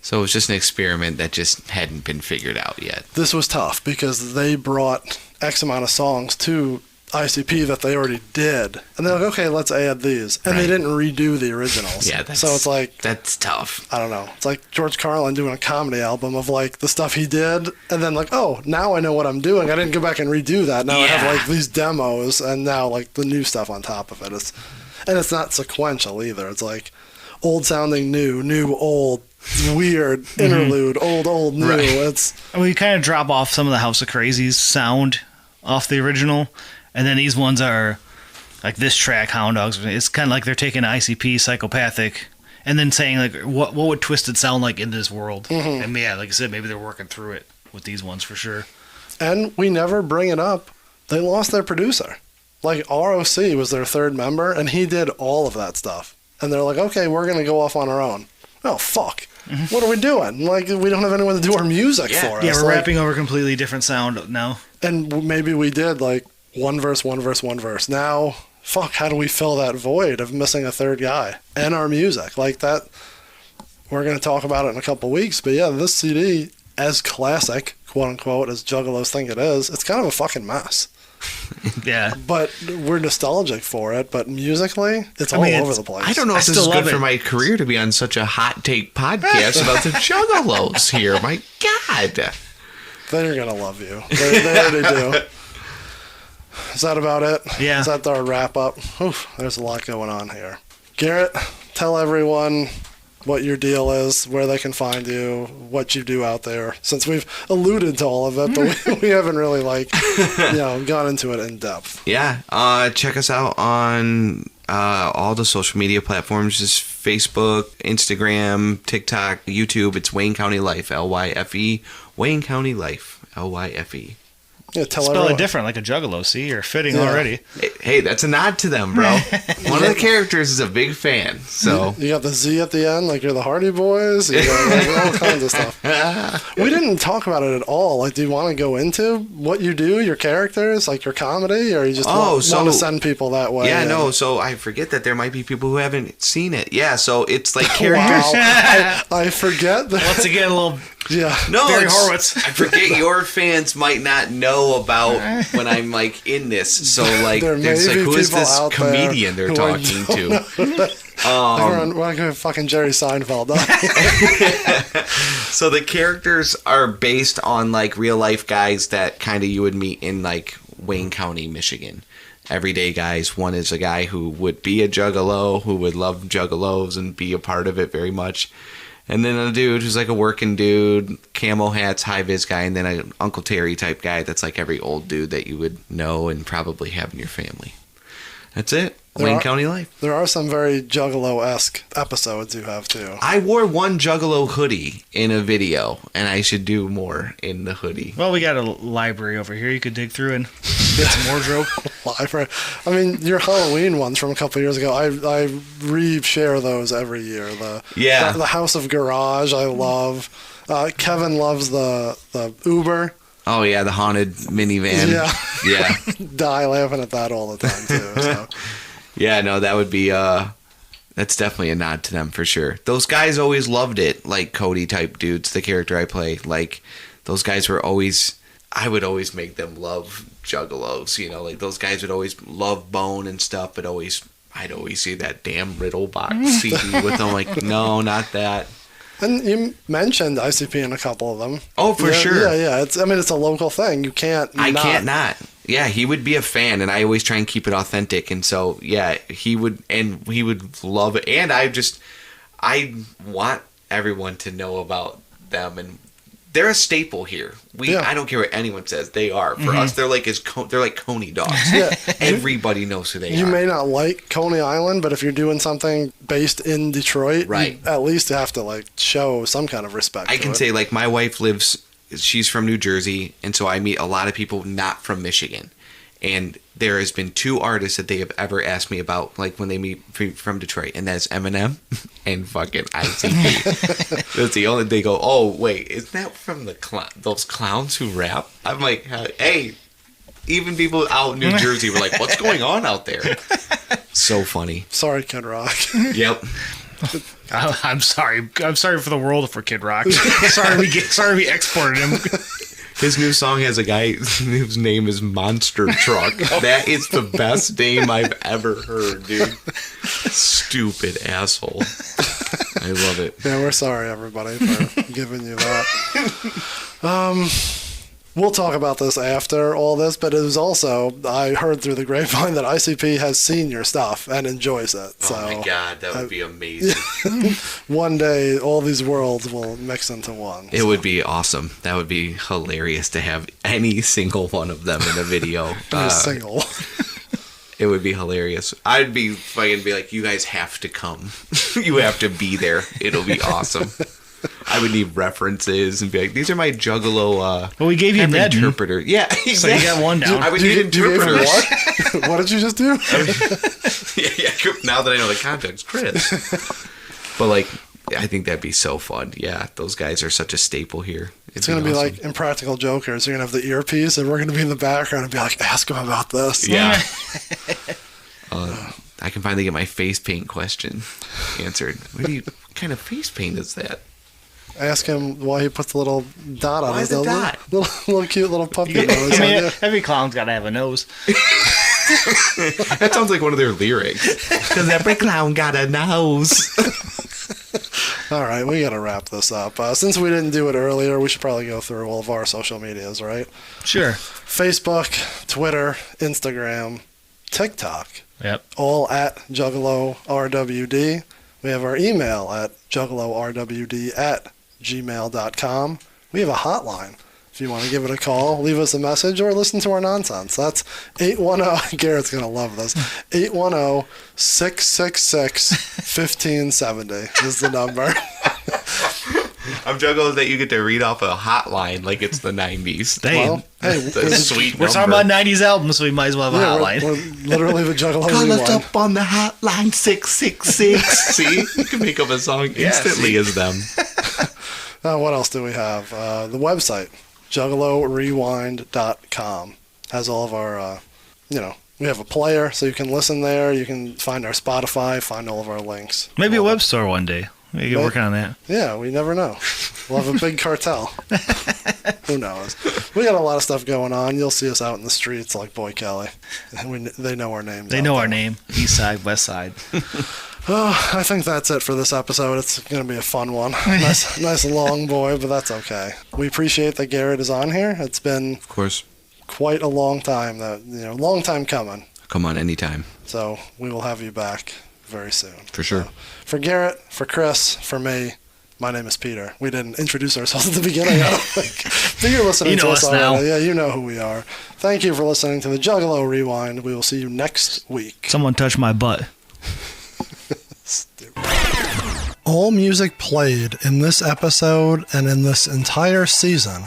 So it was just an experiment that just hadn't been figured out yet. This was tough because they brought X amount of songs to ICP that they already did, and they're like, okay, let's add these, and they didn't redo the originals. So it's like, that's tough. I don't know, it's like George Carlin doing a comedy album of like the stuff he did, and then like, oh, now I know what I'm doing, I didn't go back and redo that, now I have like these demos and now like the new stuff on top of it. It's not sequential either. It's like old sounding new old, weird interlude, old new. It's we kind of drop off some of the House of Crazy's sound off the original. And then these ones are like this track, Hound Dogs. It's kind of like they're taking ICP, psychopathic, and then saying like, what would Twiztid sound like in this world? Mm-hmm. And yeah, like I said, maybe they're working through it with these ones for sure. And we never bring it up. They lost their producer. Like, ROC was their 3rd member, and he did all of that stuff. And they're like, okay, we're going to go off on our own. Oh, fuck. Mm-hmm. What are we doing? Like, we don't have anyone to do our music for us. Yeah, we're rapping over a completely different sound now. And maybe we did, like, one verse. Now, fuck, how do we fill that void of missing a 3rd guy and our music? Like that, we're going to talk about it in a couple weeks, but yeah, this CD, as classic, quote unquote, as Juggalos think it is, it's kind of a fucking mess. Yeah. But we're nostalgic for it, but musically, it's all over the place. I don't know if this is good for my career to be on such a hot take podcast about the Juggalos here. My God. They're going to love you. They already do. Is that about it? Yeah. Is that our wrap up? Oof, there's a lot going on here. Garrett, tell everyone what your deal is, where they can find you, what you do out there, since we've alluded to all of it, but we haven't really gone into it in depth. Yeah. Check us out on all the social media platforms, just Facebook, Instagram, TikTok, YouTube. It's Wayne County Lyfe, Lyfe. Wayne County Lyfe, Lyfe. Yeah, tell Spell everyone. it different, like a juggalo. See, you're fitting already. Hey, that's a nod to them, bro. One of the characters is a big fan, so You got the Z at the end, like you're the Hardy Boys. You got like, all kinds of stuff. We didn't talk about it at all. Like, do you want to go into what you do, your characters, like your comedy, or you just want to send people that way? Yeah, no. So I forget that there might be people who haven't seen it. Yeah, so it's like characters. Wow. I forget that. Once again, a little No, Barry it's- Horowitz. I forget your fans might not know about when I'm like in this. So like, There may there's like, be who is people this out there comedian they're who I talking don't to? We're not going to fucking Jerry Seinfeld. So the characters are based on like real life guys that kind of you would meet in like Wayne County, Michigan. Everyday guys. One is a guy who would be a juggalo, who would love juggalos and be a part of it very much. And then a dude who's like a working dude, camo hats, high vis guy, and then an Uncle Terry type guy that's like every old dude that you would know and probably have in your family. That's it. Wayne County Lyfe. There are some very Juggalo-esque episodes you have too. I wore one Juggalo hoodie in a video, and I should do more in the hoodie. Well, we got a library over here. You could dig through and get some wardrobe. I mean, your Halloween ones from a couple of years ago, I re-share those every year. The House of Garage, I love. Kevin loves the Uber. Oh, yeah, the haunted minivan. Yeah. Die laughing at that all the time, too. So. Yeah, no, that would be, that's definitely a nod to them for sure. Those guys always loved it, like Cody type dudes, the character I play. Like, those guys were always, I would always make them love juggalos, you know, like those guys would always love Bone and stuff, but I'd always see that damn Riddle box CD with them, like, no, not that. And you mentioned ICP in a couple of them. Oh, for sure. Yeah. It's a local thing. You can't I can't not. Yeah, he would be a fan, and I always try and keep it authentic. And so, yeah, he would love it. And I want everyone to know about them, and they're a staple here. I don't care what anyone says, they are. For us, they're like Coney dogs. Yeah. Everybody knows who they are. You may not like Coney Island, but if you're doing something based in Detroit, right, you at least have to like show some kind of respect. I can say, like, my wife she's from New Jersey, and so I meet a lot of people not from Michigan. And there has been two artists that they have ever asked me about, like, when they meet from Detroit, and that's Eminem and fucking ICP. That's the only, they go, oh, wait, isn't that from those clowns who rap? I'm like, hey, even people out in New Jersey were like, what's going on out there? So funny. Sorry, Kid Rock. Yep. I'm sorry. I'm sorry for the world for Kid Rock. sorry we exported him. His new song has a guy whose name is Monster Truck. That is the best name I've ever heard, dude. Stupid asshole. I love it. Yeah, we're sorry, everybody, for giving you that. We'll talk about this after all this, but it was also, I heard through the grapevine that ICP has seen your stuff and enjoys it. Oh my God, that would be amazing. One day, all these worlds will mix into one. It would be awesome. That would be hilarious to have any single one of them in a video. Single. It would be hilarious. I'd be fucking be like, you guys have to come. You have to be there. It'll be awesome. I would need references and be like, these are my Juggalo well, we gave you Ned interpreter. Yeah, exactly. So you got one down. I would need interpreters. What? What did you just do? Yeah, now that I know the context, Chris. But like, I think that'd be so fun. Yeah, those guys are such a staple here. It's going to be like Impractical Jokers. You're going to have the earpiece, and we're going to be in the background and be like, ask him about this. Yeah. I can finally get my face paint question answered. What kind of face paint is that? Ask him why he puts the little dot on his nose. Little cute little puppy nose. I mean, every clown's got to have a nose. That sounds like one of their lyrics. Because every clown got a nose. All right, we got to wrap this up. Since we didn't do it earlier, we should probably go through all of our social medias, right? Sure. Facebook, Twitter, Instagram, TikTok. Yep. All at Juggalo RWD. We have our email at juggalorwd@gmail.com. We have a hotline, If you want to give it a call, leave us a message, or listen to our nonsense. That's 810, Garrett's going to love this, 810-666-1570 is the number. I'm Juggalo that you get to read off a hotline like it's the 90s. Damn. Hey, That's a sweet We're talking about 90s albums, so we might as well have a hotline. We're literally the Juggalo Call us Rewind. up on the hotline 666. See? You can make up a song instantly as them. What else do we have? The website, juggalorewind.com, has all of our, we have a player, so you can listen there. You can find our Spotify, find all of our links. Maybe a web store one day. We get working on that. Yeah, we never know. We'll have a big cartel. Who knows? We got a lot of stuff going on. You'll see us out in the streets like Boy Kelly. They know our names. They know our name. East side, west side. Oh, I think that's it for this episode. It's going to be a fun one. Nice long boy, but that's okay. We appreciate that Garrett is on here. It's been, Of course. quite a long time. Long time coming. Come on, anytime. So we will have you back very soon. For sure. So, for Garrett, for Chris, for me, my name is Peter. We didn't introduce ourselves at the beginning. I don't think. You're listening to us already. now. Yeah, you know who we are. Thank you for listening to the Juggalo Rewind. We will see you next week. Someone touched my butt. All music played in this episode and in this entire season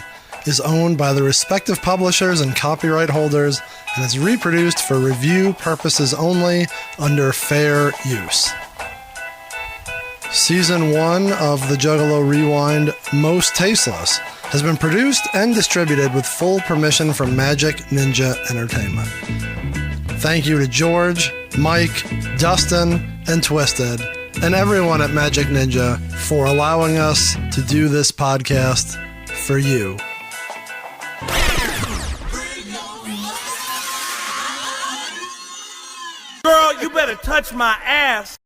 is owned by the respective publishers and copyright holders and is reproduced for review purposes only under fair use. Season 1 of the Juggalo Rewind, Mostasteless, has been produced and distributed with full permission from Magic Ninja Entertainment. Thank you to George, Mike, Dustin, and Twiztid, and everyone at Magic Ninja for allowing us to do this podcast for you. Girl, you better touch my ass.